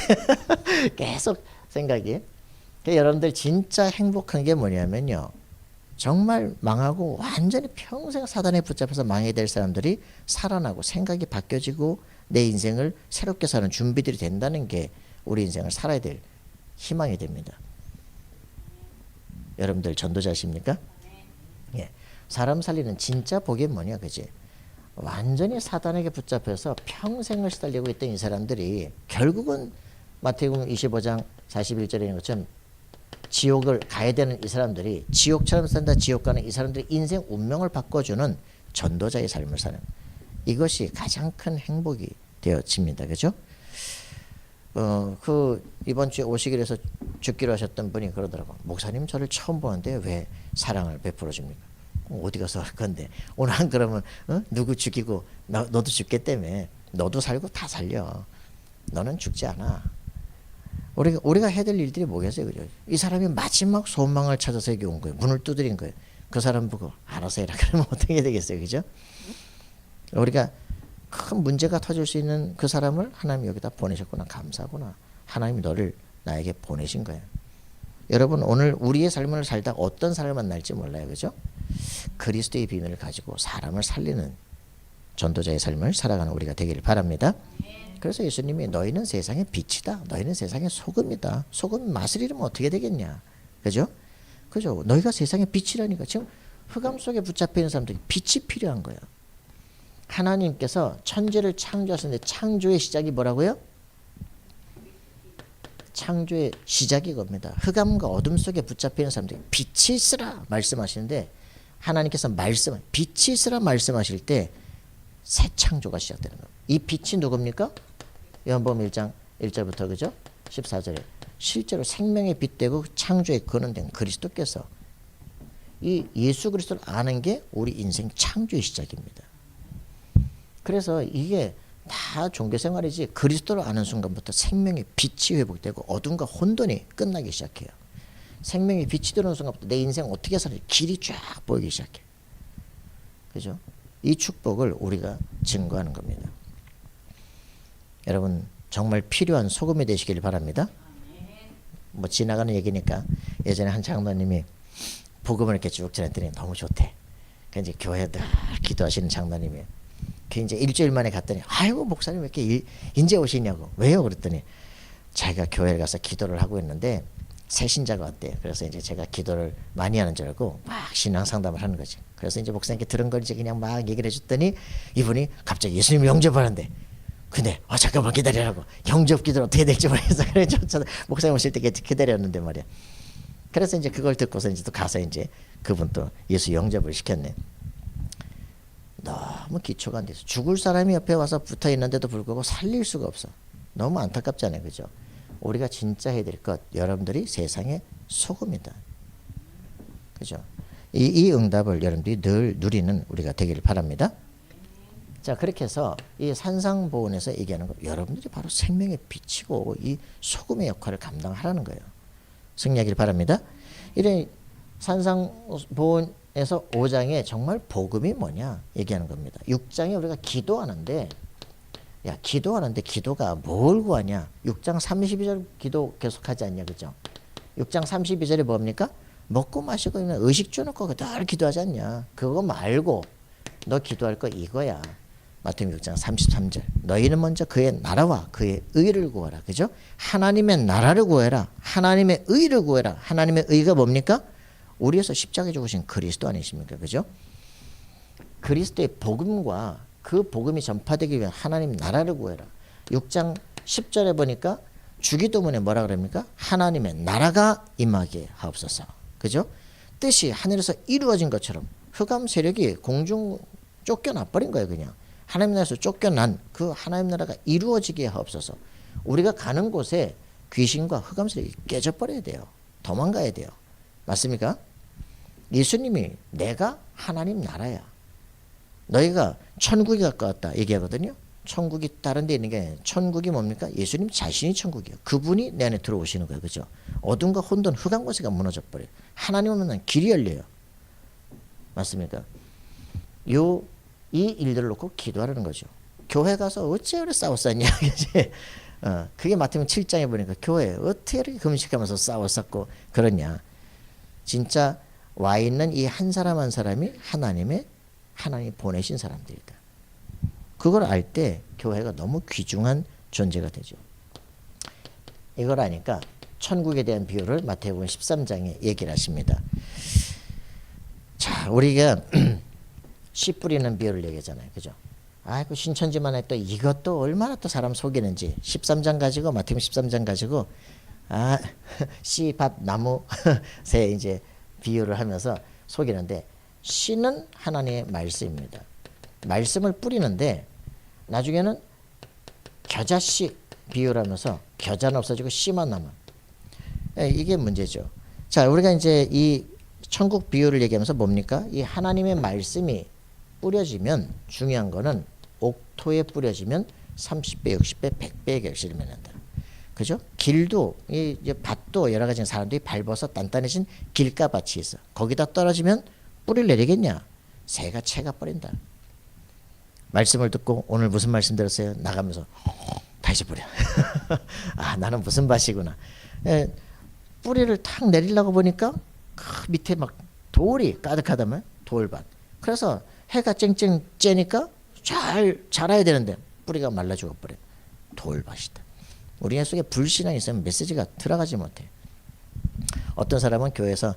계속 생각이. 여러분들 진짜 행복한 게 뭐냐면요. 정말 망하고 완전히 평생 사단에 붙잡혀서 망해야 될 사람들이 살아나고 생각이 바뀌어지고 내 인생을 새롭게 사는 준비들이 된다는 게 우리 인생을 살아야 될 희망이 됩니다. 여러분들 전도자십니까? 예. 사람 살리는 진짜 복이 뭐냐, 그지? 완전히 사단에게 붙잡혀서 평생을 시달리고 있던 이 사람들이 결국은 마태복음 25장 41절에 있는 것처럼 지옥을 가야 되는 이 사람들이 지옥처럼 산다 지옥 가는 이 사람들이 인생 운명을 바꿔주는 전도자의 삶을 사는 이것이 가장 큰 행복이 되어집니다. 그죠? 이번 주에 오시기로 해서 죽기로 하셨던 분이 그러더라고. 목사님 저를 처음 보는데 왜 사랑을 베풀어 줍니까? 어디 가서 할 건데 오늘 안 그러면 누구 죽이고 너도 죽겠다며. 너도 살고 다 살려. 너는 죽지 않아. 우리가 해야 될 일들이 뭐겠어요, 그죠? 이 사람이 마지막 소망을 찾아서 여기 온 거예요. 문을 두드린 거예요. 그 사람 보고 알아서 해라. 그러면 어떻게 되겠어요, 그죠? 우리가 큰 문제가 터질 수 있는 그 사람을 하나님이 여기다 보내셨구나. 감사하구나. 하나님이 너를 나에게 보내신 거예요. 여러분 오늘 우리의 삶을 살다 어떤 사람을 만날지 몰라요, 그죠? 그리스도의 비밀을 가지고 사람을 살리는 전도자의 삶을 살아가는 우리가 되기를 바랍니다. 그래서 예수님이 너희는 세상의 빛이다. 너희는 세상의 소금이다. 소금 맛을 잃으면 어떻게 되겠냐. 그죠? 그죠? 너희가 세상의 빛이라니까. 지금 흑암 속에 붙잡혀 있는 사람들이 빛이 필요한 거예요. 하나님께서 천지를 창조하셨는데 창조의 시작이 뭐라고요? 창조의 시작이 겁니다. 흑암과 어둠 속에 붙잡히는 사람들이 빛이 있으라 말씀하시는데 하나님께서 빛이 있으라 말씀하실 때 새 창조가 시작되는 겁니다. 이 빛이 누굽니까? 요한복음 1장 1절부터 그죠? 14절에 실제로 생명의 빛 되고 창조의 근원된 그리스도께서 이 예수 그리스도를 아는 게 우리 인생 창조의 시작입니다. 그래서 이게 다 종교 생활이지 그리스도를 아는 순간부터 생명의 빛이 회복되고 어둠과 혼돈이 끝나기 시작해요. 생명의 빛이 들어오는 순간부터 내 인생 어떻게 살지 길이 쫙 보이기 시작해요. 그죠? 이 축복을 우리가 증거하는 겁니다. 여러분 정말 필요한 소금이 되시길 바랍니다. 뭐 지나가는 얘기니까 예전에 한 장로님이 복음을 이렇게 쭉 전했더니 너무 좋대. 그 이제 교회 늘 기도하시는 장로님이에요. 그 이제 일주일 만에 갔더니 아이고 목사님 왜 이렇게 인제 오시냐고. 왜요? 그랬더니 자기가 교회를 가서 기도를 하고 있는데 새 신자가 왔대요. 그래서 이제 제가 기도를 많이 하는 줄 알고 막 신앙 상담을 하는 거지. 그래서 이제 목사님께 들은 걸 이제 그냥 막 얘기를 해줬더니 이분이 갑자기 예수님 영접하는데 근데 잠깐만 기다리라고 영접 기도를 어떻게 될지 모르겠어. 그래서 목사님 오실 때 기다렸는데 말이야. 그래서 이제 그걸 듣고서 이제 또 가서 이제 그분 또 예수 영접을 시켰네. 너무 기초가 안 돼서 죽을 사람이 옆에 와서 붙어 있는데도 불구하고 살릴 수가 없어. 너무 안타깝잖아요, 그죠? 우리가 진짜 해야 될 것, 여러분들이 세상의 소금이다. 그죠? 이 응답을 여러분들이 늘 누리는 우리가 되기를 바랍니다. 자, 그렇게 해서 이 산상보훈에서 얘기하는 거, 여러분들이 바로 생명의 빛이고 이 소금의 역할을 감당하라는 거예요. 승리하길 바랍니다. 이런 산상보훈에서 5장에 정말 복음이 뭐냐 얘기하는 겁니다. 6장에 우리가 기도하는데 기도하는데 기도가 뭘 구하냐. 6장 32절 기도 계속하지 않냐, 그죠? 6장 32절에 뭡니까? 먹고 마시고 있는 의식 주놓고 늘 기도하지 않냐. 그거 말고 너 기도할 거 이거야. 마태복음 6장 33절 너희는 먼저 그의 나라와 그의 의를 구하라. 그죠? 하나님의 나라를 구해라. 하나님의 의를 구해라. 하나님의 의가 뭡니까? 우리에서 십자가에 죽으신 그리스도 아니십니까? 그죠? 그리스도의 복음과 그 복음이 전파되기 위한 하나님 나라를 구해라. 6장 10절에 보니까 주기도문에 뭐라 그럽니까? 하나님의 나라가 임하게 하옵소서. 그죠? 뜻이 하늘에서 이루어진 것처럼 흑암 세력이 공중 쫓겨나 버린 거예요. 그냥 하나님 나라에서 쫓겨난 그 하나님 나라가 이루어지게 하옵소서. 우리가 가는 곳에 귀신과 흑암 세력이 깨져버려야 돼요. 도망가야 돼요. 맞습니까? 예수님이 내가 하나님 나라야. 너희가 천국에 가까웠다 얘기하거든요. 천국이 다른 데 있는 게 아니라 천국이 뭡니까? 예수님 자신이 천국이에요. 그분이 내 안에 들어오시는 거예요. 그죠? 어둠과 혼돈, 흑암 권세가 무너져 버려요. 하나님 오면 길이 열려요. 맞습니까? 이 일들을 놓고 기도하라는 거죠. 교회 가서 어째 그래 싸웠었냐. 그게 마태복음 7장에 보니까 교회 어떻게 이렇게 금식하면서 싸웠었고 그러냐. 진짜 와 있는 이 한 사람 한 사람이 하나님이 보내신 사람들이다. 그걸 알 때 교회가 너무 귀중한 존재가 되죠. 이걸 아니까 천국에 대한 비유를 마태복음 13장에 얘기를 하십니다. 자, 우리가 씨 뿌리는 비유를 얘기하잖아요. 그죠? 그 신천지만 해도 이것도 얼마나 또 사람 속이는지 13장 가지고 마태복음 13장 가지고 씨밭 나무 새 이제 비유를 하면서 속이는데 씨는 하나님의 말씀입니다. 말씀을 뿌리는데 나중에는 겨자씨 비유를 하면서 겨자는 없어지고 씨만 남아. 이게 문제죠. 자, 우리가 이제 이 천국 비유를 얘기하면서 뭡니까? 이 하나님의 말씀이 뿌려지면 중요한 거는 옥토에 뿌려지면 30배, 60배, 100배의 결실을 맺는다. 그죠? 길도 이제 밭도 여러 가지 사람들이 밟아서 단단해진 길가밭이 있어. 거기다 떨어지면 뿌리를 내리겠냐? 새가 채가 버린다. 말씀을 듣고 오늘 무슨 말씀 들었어요? 나가면서 다시 뿌려. 나는 무슨 밭이구나. 뿌리를 탁 내리려고 보니까 그 밑에 막 돌이 가득하다면 돌밭. 그래서 해가 쨍쨍 쬐니까 잘 자라야 되는데 뿌리가 말라 죽어버려. 돌밭이다. 우리 속에 불신앙이 있으면 메시지가 들어가지 못해. 어떤 사람은 교회에서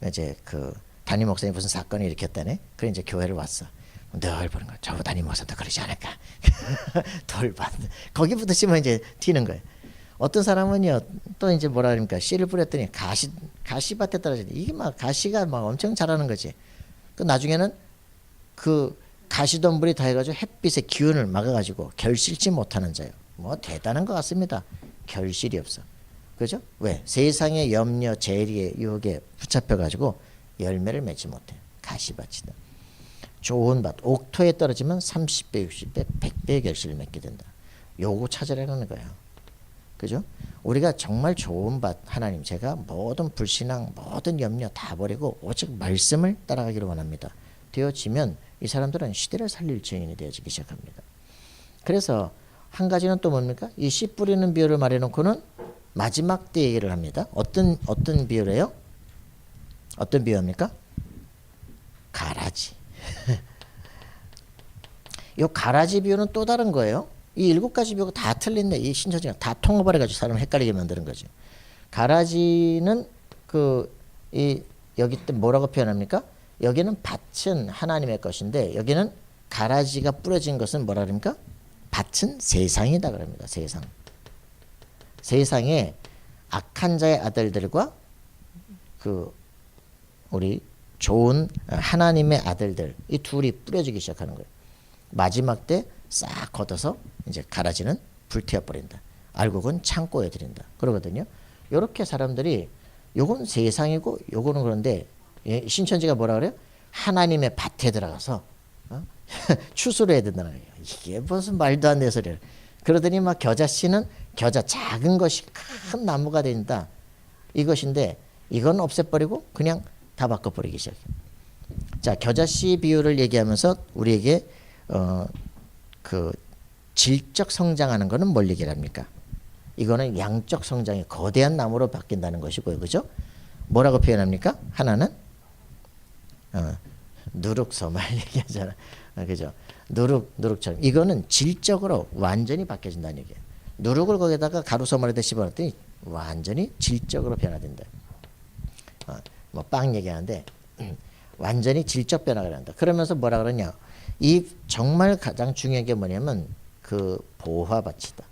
이제 그 담임 목사님 무슨 사건을 일으켰다네. 그래 이제 교회를 왔어. 늘 보는 거야. 저 담임 목사도 그러지 않을까. 돌밭 거기 부딪히면 이제 튀는 거예요. 어떤 사람은요 또 이제 뭐라 그럽니까, 씨를 뿌렸더니 가시밭에 떨어지네. 이게 막 가시가 막 엄청 자라는 거지. 그 나중에는 그 가시덤불이 다 해가지고 햇빛의 기운을 막아가지고 결실치 못하는 자요. 뭐 대단한 것 같습니다. 결실이 없어. 그죠? 왜? 세상의 염려, 재리의 유혹에 붙잡혀가지고 열매를 맺지 못해. 가시밭이다. 좋은 밭, 옥토에 떨어지면 30배, 60배, 100배의 결실을 맺게 된다. 요거 찾으라는 거예요. 그죠? 우리가 정말 좋은 밭, 하나님, 제가 모든 불신앙, 모든 염려 다 버리고 오직 말씀을 따라가기를 원합니다. 되어지면 이 사람들은 시대를 살릴 증인이 되어지기 시작합니다. 그래서 한 가지는 또 뭡니까? 이 씨 뿌리는 비유를 말해놓고는 마지막 때 얘기를 합니다. 어떤 비유래요? 어떤 비유입니까? 가라지. 이 가라지 비유는 또 다른 거예요. 이 7가지 비유가 다 틀린데 이 신천지가 다 통합해가지고 사람을 헷갈리게 만드는 거죠. 가라지는 여기 때 뭐라고 표현합니까? 여기는 밭은 하나님의 것인데 여기는 가라지가 뿌려진 것은 뭐라 그럽니까? 밭은 세상이다 그럽니다. 세상. 세상에 악한 자의 아들들과 우리 좋은 하나님의 아들들, 이 둘이 뿌려지기 시작하는 거예요. 마지막 때 싹 걷어서 이제 가라지는 불태워 버린다. 알곡은 창고에 들인다. 그러거든요. 이렇게 사람들이 요건 세상이고 요거는 그런데 신천지가 뭐라 그래요? 하나님의 밭에 들어가서 추수를 해야 된다는 거예요. 이게 무슨 말도 안 되는 소리를. 그러더니 막 겨자씨는 겨자 작은 것이 큰 나무가 된다. 이것인데 이건 없애버리고 그냥 다 바꿔버리기 시작해요. 자, 겨자씨 비유를 얘기하면서 우리에게 질적 성장하는 거는 뭘 얘기를 합니까? 이거는 양적 성장이 거대한 나무로 바뀐다는 것이고요. 그죠? 뭐라고 표현합니까? 하나는 누룩소말 얘기하잖아. 그죠? 누룩처럼. 이거는 질적으로 완전히 바뀌어진다는 얘기예요. 누룩을 거기다가 가루소말에다 씹어놨더니 완전히 질적으로 변화된다. 뭐 빵 얘기하는데 완전히 질적 변화가 한다. 그러면서 뭐라 그러냐? 이 정말 가장 중요한 게 뭐냐면 보화밭이다.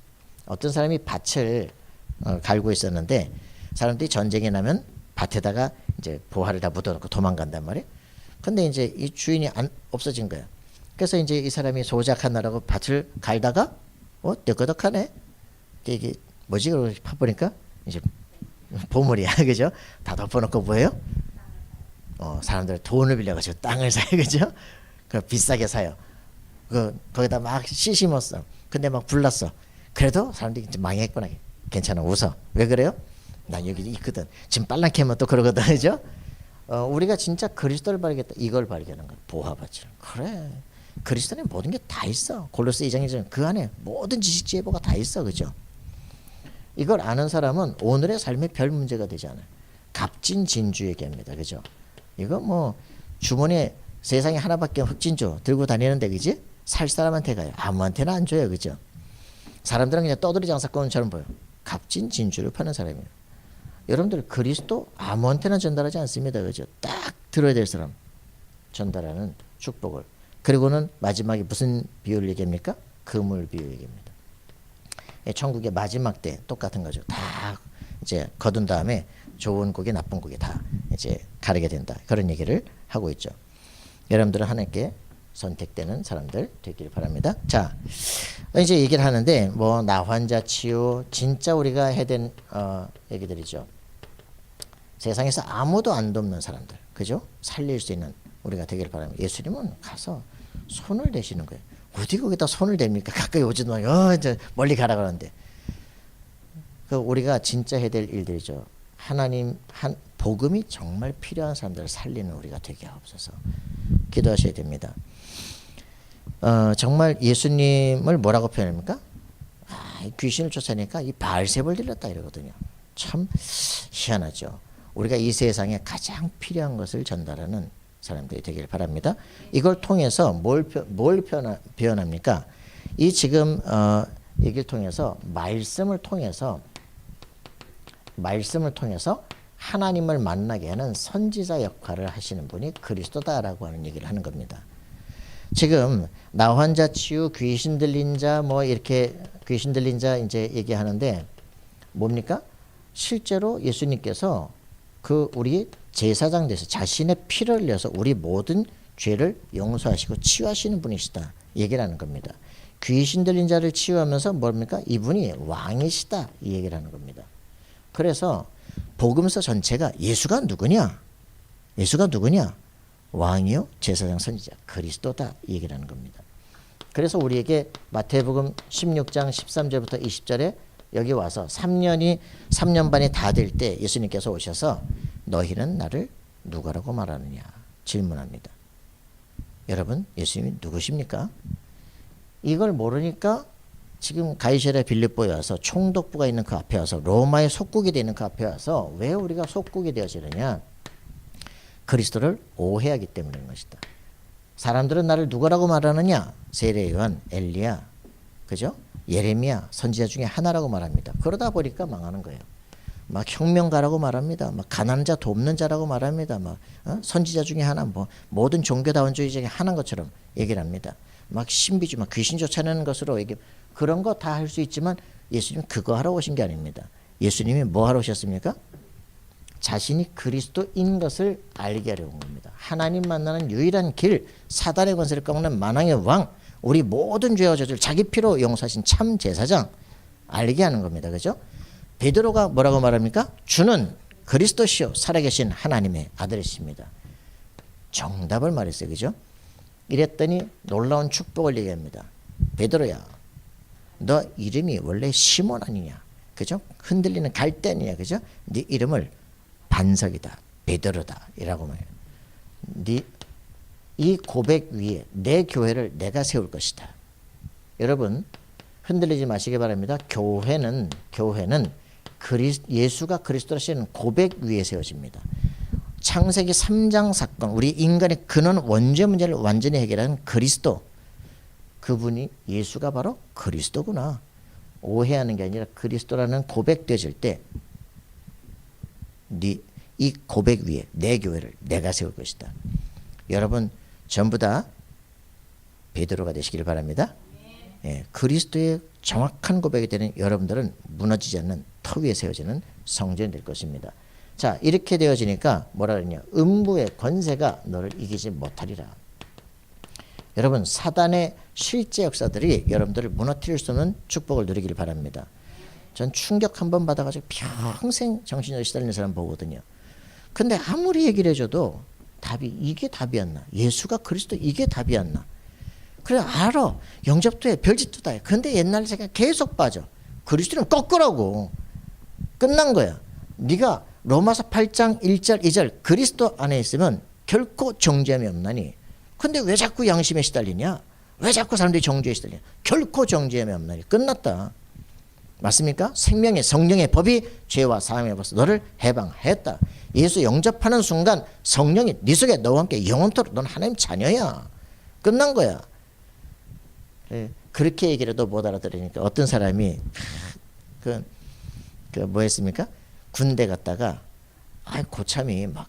어떤 사람이 밭을 갈고 있었는데 사람들이 전쟁이 나면 밭에다가 이제 보화를 다 묻어놓고 도망간단 말이에요. 근데 이제 이 주인이 없어진 거예요. 그래서 이제 이 사람이 소작하느라고 밭을 갈다가 뜨거덕하네. 이게 뭐지? 그러고 파보니까 이제 보물이야. 그죠? 다 덮어놓고 뭐예요? 사람들 돈을 빌려가지고 땅을 사요. 그죠? 그 비싸게 사요. 거기다 막 씨 심었어. 근데 막 불났어. 그래도 사람들이 이제 망했구나. 괜찮아. 웃어. 왜 그래요? 난 여기 있거든. 지금 빨랑캐 하면 또 그러거든. 그죠? 우리가 진짜 그리스도를 발견했다. 이걸 발견한 거야. 보화밭을. 그래. 그리스도는 모든 게 다 있어. 골로새 2장에 그 안에 모든 지식 지혜보가 다 있어. 그죠? 이걸 아는 사람은 오늘의 삶에 별 문제가 되지 않아요. 갑진진주 얘기합니다. 그죠? 이거 뭐 주머니에 세상에 하나밖에 흑진주 들고 다니는데 그지? 살 사람한테 가요. 아무한테나 안 줘요. 그죠? 사람들은 그냥 떠돌이 장사꾼처럼 보여. 갑진진주를 파는 사람이에요. 여러분들 그리스도 아무한테나 전달하지 않습니다. 그죠? 딱 들어야 될 사람 전달하는 축복을. 그리고는 마지막에 무슨 비유를 얘기합니까? 그물 비유 얘기합니다. 천국의 마지막 때 똑같은 거죠. 다 이제 거둔 다음에 좋은 고기, 나쁜 고기 다 이제 가르게 된다. 그런 얘기를 하고 있죠. 여러분들은 하나님께 선택되는 사람들 되길 바랍니다. 자, 이제 얘기를 하는데 뭐 나환자 치유 진짜 우리가 해야 된 얘기들이죠. 세상에서 아무도 안 돕는 사람들, 그죠? 살릴 수 있는 우리가 되길 바랍니다. 예수님은 가서 손을 대시는 거예요. 어디 거기다 손을 댑니까? 가까이 오지도 마요. 이제 멀리 가라 그러는데. 우리가 진짜 해야 될 일들이죠. 하나님 복음이 정말 필요한 사람들을 살리는 우리가 되게 하옵소서. 기도하셔야 됩니다. 정말 예수님을 뭐라고 표현합니까? 귀신을 쫓아내니까 이 바알세불 들렸다 이러거든요. 참 희한하죠. 우리가 이 세상에 가장 필요한 것을 전달하는 사람들이 되길 바랍니다. 이걸 통해서 뭘 표현합니까? 이 지금 얘기를 통해서 말씀을 통해서 하나님을 만나게 하는 선지자 역할을 하시는 분이 그리스도다라고 하는 얘기를 하는 겁니다. 지금 나 환자 치유, 귀신 들린 자 뭐 이렇게 귀신 들린 자 이제 얘기하는데 뭡니까? 실제로 예수님께서 그 우리 제사장 돼서 자신의 피를 흘려서 우리 모든 죄를 용서하시고 치유하시는 분이시다 얘기를 하는 겁니다. 귀신 들린 자를 치유하면서 뭡니까? 이분이 왕이시다 이 얘기를 하는 겁니다. 그래서 복음서 전체가 예수가 누구냐? 예수가 누구냐? 왕이요 제사장 선지자 그리스도다 이 얘기를 하는 겁니다. 그래서 우리에게 마태복음 16장 13절부터 20절에 여기 와서 3년 반이 다 될 때 예수님께서 오셔서 너희는 나를 누구라고 말하느냐 질문합니다. 여러분 예수님이 누구십니까? 이걸 모르니까 지금 가이사랴 빌립보에 와서 총독부가 있는 그 앞에 와서 로마의 속국이 되는 그 앞에 와서 왜 우리가 속국이 되어지느냐? 그리스도를 오해하기 때문인 것이다. 사람들은 나를 누구라고 말하느냐? 세례 요한, 엘리야, 그죠? 예레미야 선지자 중에 하나라고 말합니다. 그러다 보니까 망하는 거예요. 막 혁명가라고 말합니다. 막 가난한 자 돕는 자라고 말합니다. 막 선지자 중에 하나, 뭐 모든 종교다원주의 중에 하나인 것처럼 얘기를 합니다. 막 신비주의, 막 귀신 쫓아내는 것으로 얘기, 그런 거 다 할 수 있지만 예수님은 그거 하러 오신 게 아닙니다. 예수님이 뭐 하러 오셨습니까? 자신이 그리스도인 것을 알게 하려고 온 겁니다. 하나님 만나는 유일한 길, 사단의 권세를 꺾는 만왕의 왕, 우리 모든 죄와 저주를 자기 피로 용서하신 참 제사장 알게 하는 겁니다. 그죠? 베드로가 뭐라고 말합니까? 주는 그리스도시요 살아계신 하나님의 아들이십니다. 정답을 말했어요. 그죠? 이랬더니 놀라운 축복을 얘기합니다. 베드로야, 너 이름이 원래 시몬 아니냐? 그죠? 흔들리는 갈대 아니냐? 그죠? 네 이름을 반석이다, 베드로다 이라고 말해요. 네 이 고백 위에 내 교회를 내가 세울 것이다. 여러분 흔들리지 마시기 바랍니다. 교회는 예수가 그리스도라시는 고백 위에 세워집니다. 창세기 3장 사건, 우리 인간의 근원 원죄 문제를 완전히 해결한 그리스도, 그분이 예수가 바로 그리스도구나 오해하는 게 아니라 그리스도라는 고백되어질 때 이 고백 위에 내 교회를 내가 세울 것이다. 여러분 전부 다 베드로가 되시기를 바랍니다. 예, 그리스도의 정확한 고백이 되는 여러분들은 무너지지 않는 터 위에 세워지는 성전이 될 것입니다. 자, 이렇게 되어지니까 뭐라 그러냐? 음부의 권세가 너를 이기지 못하리라. 여러분 사단의 실제 역사들이 여러분들을 무너뜨릴 수 없는 축복을 누리기를 바랍니다. 전 충격 한번 받아가지고 평생 정신적으로 시달리는 사람 보거든요. 근데 아무리 얘기를 해줘도 이게 답이었나? 예수가 그리스도 이게 답이었나? 그래 알아. 영접도 해. 별짓도 다 해. 근데 옛날 생각 계속 빠져. 그리스도는 꺾으라고. 끝난 거야. 네가 로마서 8장 1절 2절 그리스도 안에 있으면 결코 정죄함이 없나니. 근데 왜 자꾸 양심에 시달리냐? 왜 자꾸 사람들이 정죄에 시달리냐? 결코 정죄함이 없나니. 끝났다. 맞습니까? 생명의 성령의 법이 죄와 사함의 법에서 너를 해방했다. 예수 영접하는 순간 성령이 네 속에 너와 함께 영원토록 넌 하나님 자녀야. 끝난 거야. 그렇게 얘기를 해도 못 알아들으니까 어떤 사람이 뭐 했습니까? 군대 갔다가 고참이 막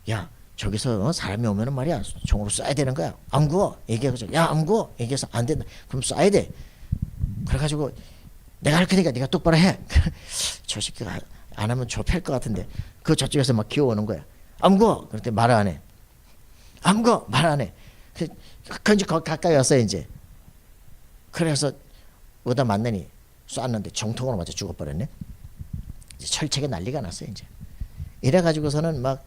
야 저기서 사람이 오면은 말이야 총으로 쏴야 되는 거야. 안 구워. 얘기해가지고 야 안 구워. 얘기해서 안 된다. 그럼 쏴야 돼. 그래가지고 내가 할 테니까 네가 똑바로 해. 저 새끼가 안 하면 좁힐 것 같은데 그 저쪽에서 막 기어오는 거야. 안 구워. 그럴 때 말을 안 해. 안 구워. 말 안 해. 그 이제 가까이 왔어요 이제. 그래서 오다 만나니 쐈는데 정통으로 맞아 죽어버렸네. 이제 철책에 난리가 났어요 이제. 이래가지고서는 막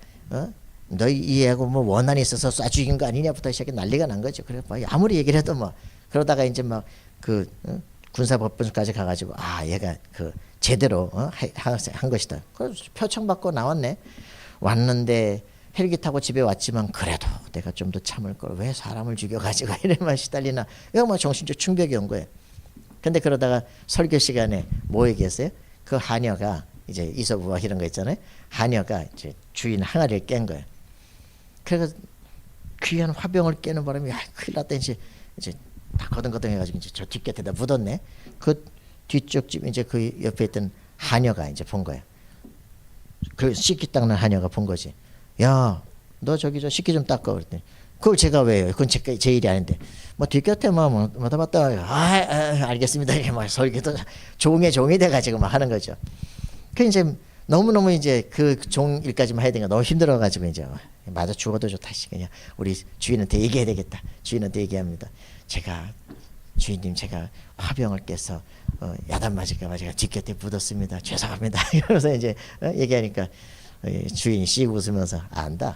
너희 이해하고 뭐 원한이 있어서 쏴 죽인 거 아니냐부터 시작해 난리가 난 거죠. 그래 아무리 얘기를 해도 뭐 그러다가 이제 막 군사법원까지 가가지고 얘가 제대로 한 것이다. 그래서 표창 받고 나왔네. 왔는데 헬기 타고 집에 왔지만 그래도 내가 좀 더 참을 걸 왜 사람을 죽여가지고 이래만 시달리나. 이거 뭐 정신적 충격이 온 거예요. 근데 그러다가 설교 시간에 뭐 얘기했어요? 그 하녀가 이제 이소부와 이런 거 있잖아요. 하녀가 이제 주인 항아리를 깬 거예요. 그래서 귀한 화병을 깨는 바람에 큰일 났다 이제 다 거등거등 해가지고 이제 저 뒷곁에다 묻었네. 그 뒤쪽 집 이제 그 옆에 있던 하녀가 이제 본 거야. 그 식기 닦는 하녀가 본 거지. 야, 너 저기 저 식기 좀 닦아. 그랬더니 그걸 제가 왜요? 그건 제 일이 아닌데. 뭐 뒷곁에 뭐다 봤다. 알겠습니다. 이렇게 막 설계도 종이 돼가지고 막 하는 거죠. 그 이제 너무너무 이제 그 종 일까지만 해야 되니까 너무 힘들어가지고 이제 맞아 죽어도 좋다. 그냥 우리 주인한테 얘기해야 되겠다. 주인한테 얘기합니다. 주인님 제가 화병을 깨서 야단 맞을까봐 제가 뒷곁에 묻었습니다. 죄송합니다. 이러면서 이제 얘기하니까 주인이 씩 웃으면서 안다.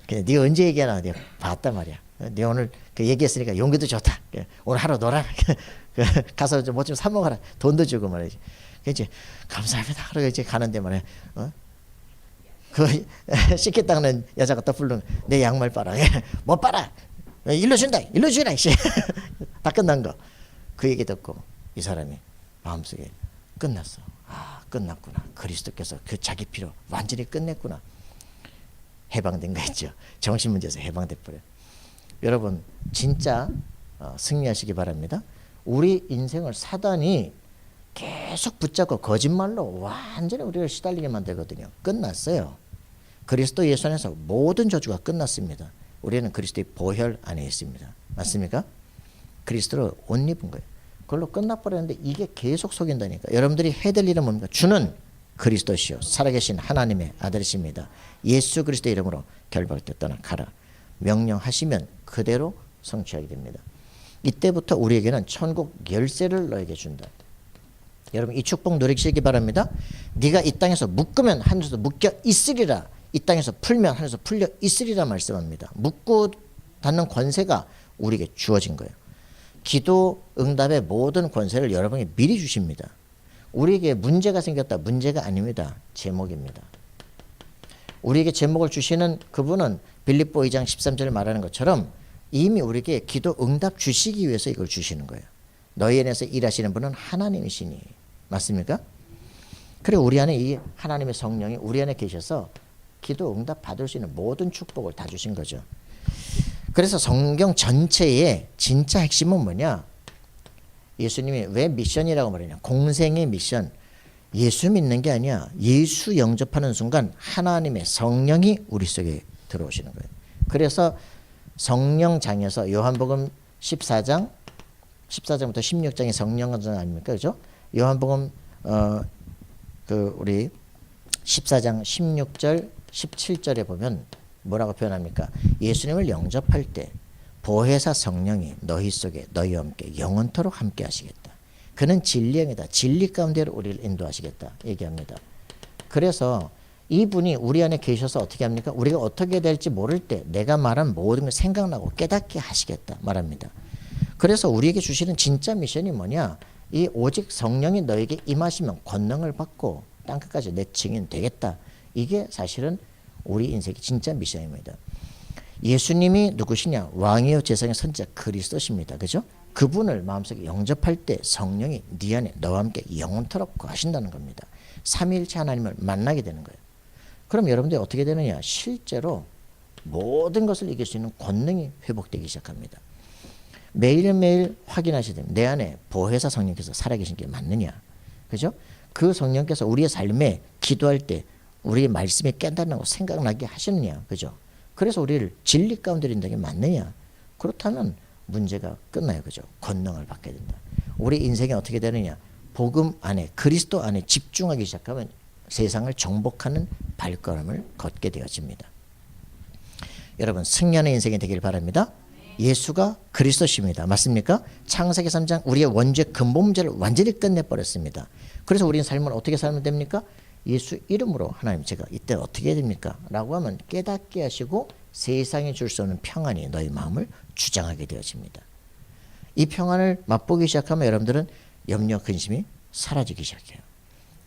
그냥 네 언제 얘기하나 내가 봤단 말이야. 네 오늘 그 얘기했으니까 용기도 좋다. 오늘 하루 놀아. 가서 뭐 좀 사 먹어라. 돈도 주고 말이지. 이제 감사합니다. 그러고 이제 가는데 말이야. 그 씻겠다는 여자가 또 부르는 내 양말 빨아. 뭐 빨아? 일로 준다. 일로 주라. 다 끝난 거. 그 얘기 듣고 이 사람이 마음속에 끝났어. 끝났구나. 그리스도께서 그 자기 피로 완전히 끝냈구나. 해방된 거 있죠. 정신문제에서 해방돼 버려. 여러분 진짜 승리하시기 바랍니다. 우리 인생을 사단이 계속 붙잡고 거짓말로 완전히 우리를 시달리게 만들거든요. 끝났어요. 그리스도 예수 안에서 모든 저주가 끝났습니다. 우리는 그리스도의 보혈 안에 있습니다. 맞습니까? 그리스도를 옷 입은 거예요. 그걸로 끝나버렸는데 이게 계속 속인다니까. 여러분들이 해야 될 일은 뭡니까? 주는 그리스도시요 살아계신 하나님의 아들이십니다. 예수 그리스도의 이름으로 결박을 때 떠나가라. 명령하시면 그대로 성취하게 됩니다. 이때부터 우리에게는 천국 열쇠를 너에게 준다. 여러분 이 축복 누리시기 바랍니다. 네가 이 땅에서 묶으면 하늘에서 묶여 있으리라. 이 땅에서 풀면 하늘에서 풀려 있으리라 말씀합니다. 묶고 닫는 권세가 우리에게 주어진 거예요. 기도 응답의 모든 권세를 여러분이 미리 주십니다. 우리에게 문제가 생겼다. 문제가 아닙니다. 제목입니다. 우리에게 제목을 주시는 그분은 빌립보 2장 13절을 말하는 것처럼 이미 우리에게 기도 응답 주시기 위해서 이걸 주시는 거예요. 너희 안에서 일하시는 분은 하나님이시니. 맞습니까? 그리고 우리 안에 이 하나님의 성령이 우리 안에 계셔서 기도 응답 받을 수 있는 모든 축복을 다 주신 거죠. 그래서 성경 전체의 진짜 핵심은 뭐냐? 예수님이 왜 미션이라고 말하냐? 공생의 미션. 예수 믿는 게 아니야. 예수 영접하는 순간 하나님의 성령이 우리 속에 들어오시는 거예요. 그래서 성령장에서 요한복음 14부터 16장이 성령장 아닙니까? 그죠? 요한복음 우리 14장 16절 17절에 보면 뭐라고 표현합니까? 예수님을 영접할 때 보혜사 성령이 너희 속에 너희와 함께 영원토록 함께 하시겠다. 그는 진리형이다. 진리 가운데로 우리를 인도하시겠다 얘기합니다. 그래서 이분이 우리 안에 계셔서 어떻게 합니까? 우리가 어떻게 될지 모를 때 내가 말한 모든 걸 생각나고 깨닫게 하시겠다 말합니다. 그래서 우리에게 주시는 진짜 미션이 뭐냐? 이 오직 성령이 너에게 임하시면 권능을 받고 땅끝까지 내 증인 되겠다. 이게 사실은 우리 인생의 진짜 미션입니다. 예수님이 누구시냐? 왕이요 제사장의 선지자 그리스도십니다. 그죠? 그분을 마음속에 영접할 때 성령이 네 안에 너와 함께 영원토록 거하신다는 겁니다. 삼위일체 하나님을 만나게 되는 거예요. 그럼 여러분들이 어떻게 되느냐? 실제로 모든 것을 이길 수 있는 권능이 회복되기 시작합니다. 매일매일 확인하셔야 됩니다. 내 안에 보혜사 성령께서 살아계신 게 맞느냐? 그죠? 그 성령께서 우리의 삶에 기도할 때 우리의 말씀이 깨닫는 거 생각나게 하셨느냐? 그죠? 그래서 우리를 진리 가운데 인도하는 게 맞느냐? 그렇다면 문제가 끝나요. 그죠? 권능을 받게 된다. 우리 인생이 어떻게 되느냐? 복음 안에 그리스도 안에 집중하기 시작하면 세상을 정복하는 발걸음을 걷게 되어집니다. 여러분 승리하는 인생이 되길 바랍니다. 예수가 그리스도십니다. 맞습니까? 창세기 3장 우리의 원죄 근본 문제를 완전히 끝내버렸습니다. 그래서 우리는 삶을 어떻게 살면 됩니까? 예수 이름으로 하나님 제가 이때 어떻게 해야 됩니까? 라고 하면 깨닫게 하시고 세상에 줄 수 없는 평안이 너희 마음을 주장하게 되어집니다. 이 평안을 맛보기 시작하면 여러분들은 염려 근심이 사라지기 시작해요.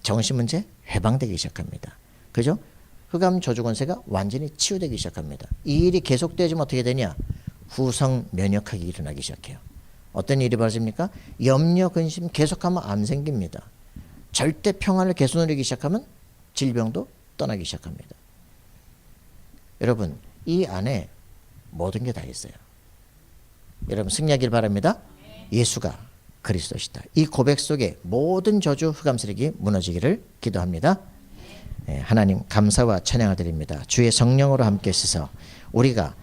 정신문제 해방되기 시작합니다. 그죠? 흑암 저주 권세가 완전히 치유되기 시작합니다. 이 일이 계속되어지면 어떻게 되냐? 후성 면역학이 일어나기 시작해요. 어떤 일이 벌어집니까? 염려 근심 계속하면 암 생깁니다. 절대 평안을 계속 누리기 시작하면 질병도 떠나기 시작합니다. 여러분 이 안에 모든 게 다 있어요. 여러분 승리하길 바랍니다. 예수가 그리스도시다. 이 고백 속에 모든 저주 흑암 세력이 무너지기를 기도합니다. 하나님 감사와 찬양을 드립니다. 주의 성령으로 함께 하셔서 우리가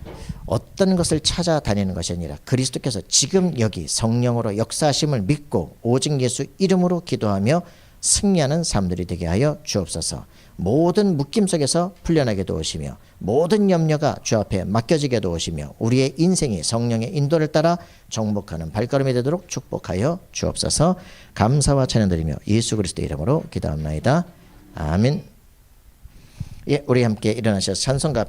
어떤 것을 찾아다니는 것이 아니라 그리스도께서 지금 여기 성령으로 역사하심을 믿고 오직 예수 이름으로 기도하며 승리하는 삶들이 되게 하여 주옵소서. 모든 묶임 속에서 풀려나게 도우시며 모든 염려가 주 앞에 맡겨지게 도우시며 우리의 인생이 성령의 인도를 따라 정복하는 발걸음이 되도록 축복하여 주옵소서. 감사와 찬양드리며 예수 그리스도의 이름으로 기도합나이다. 아멘. 예, 우리 함께 일어나셔서 찬송가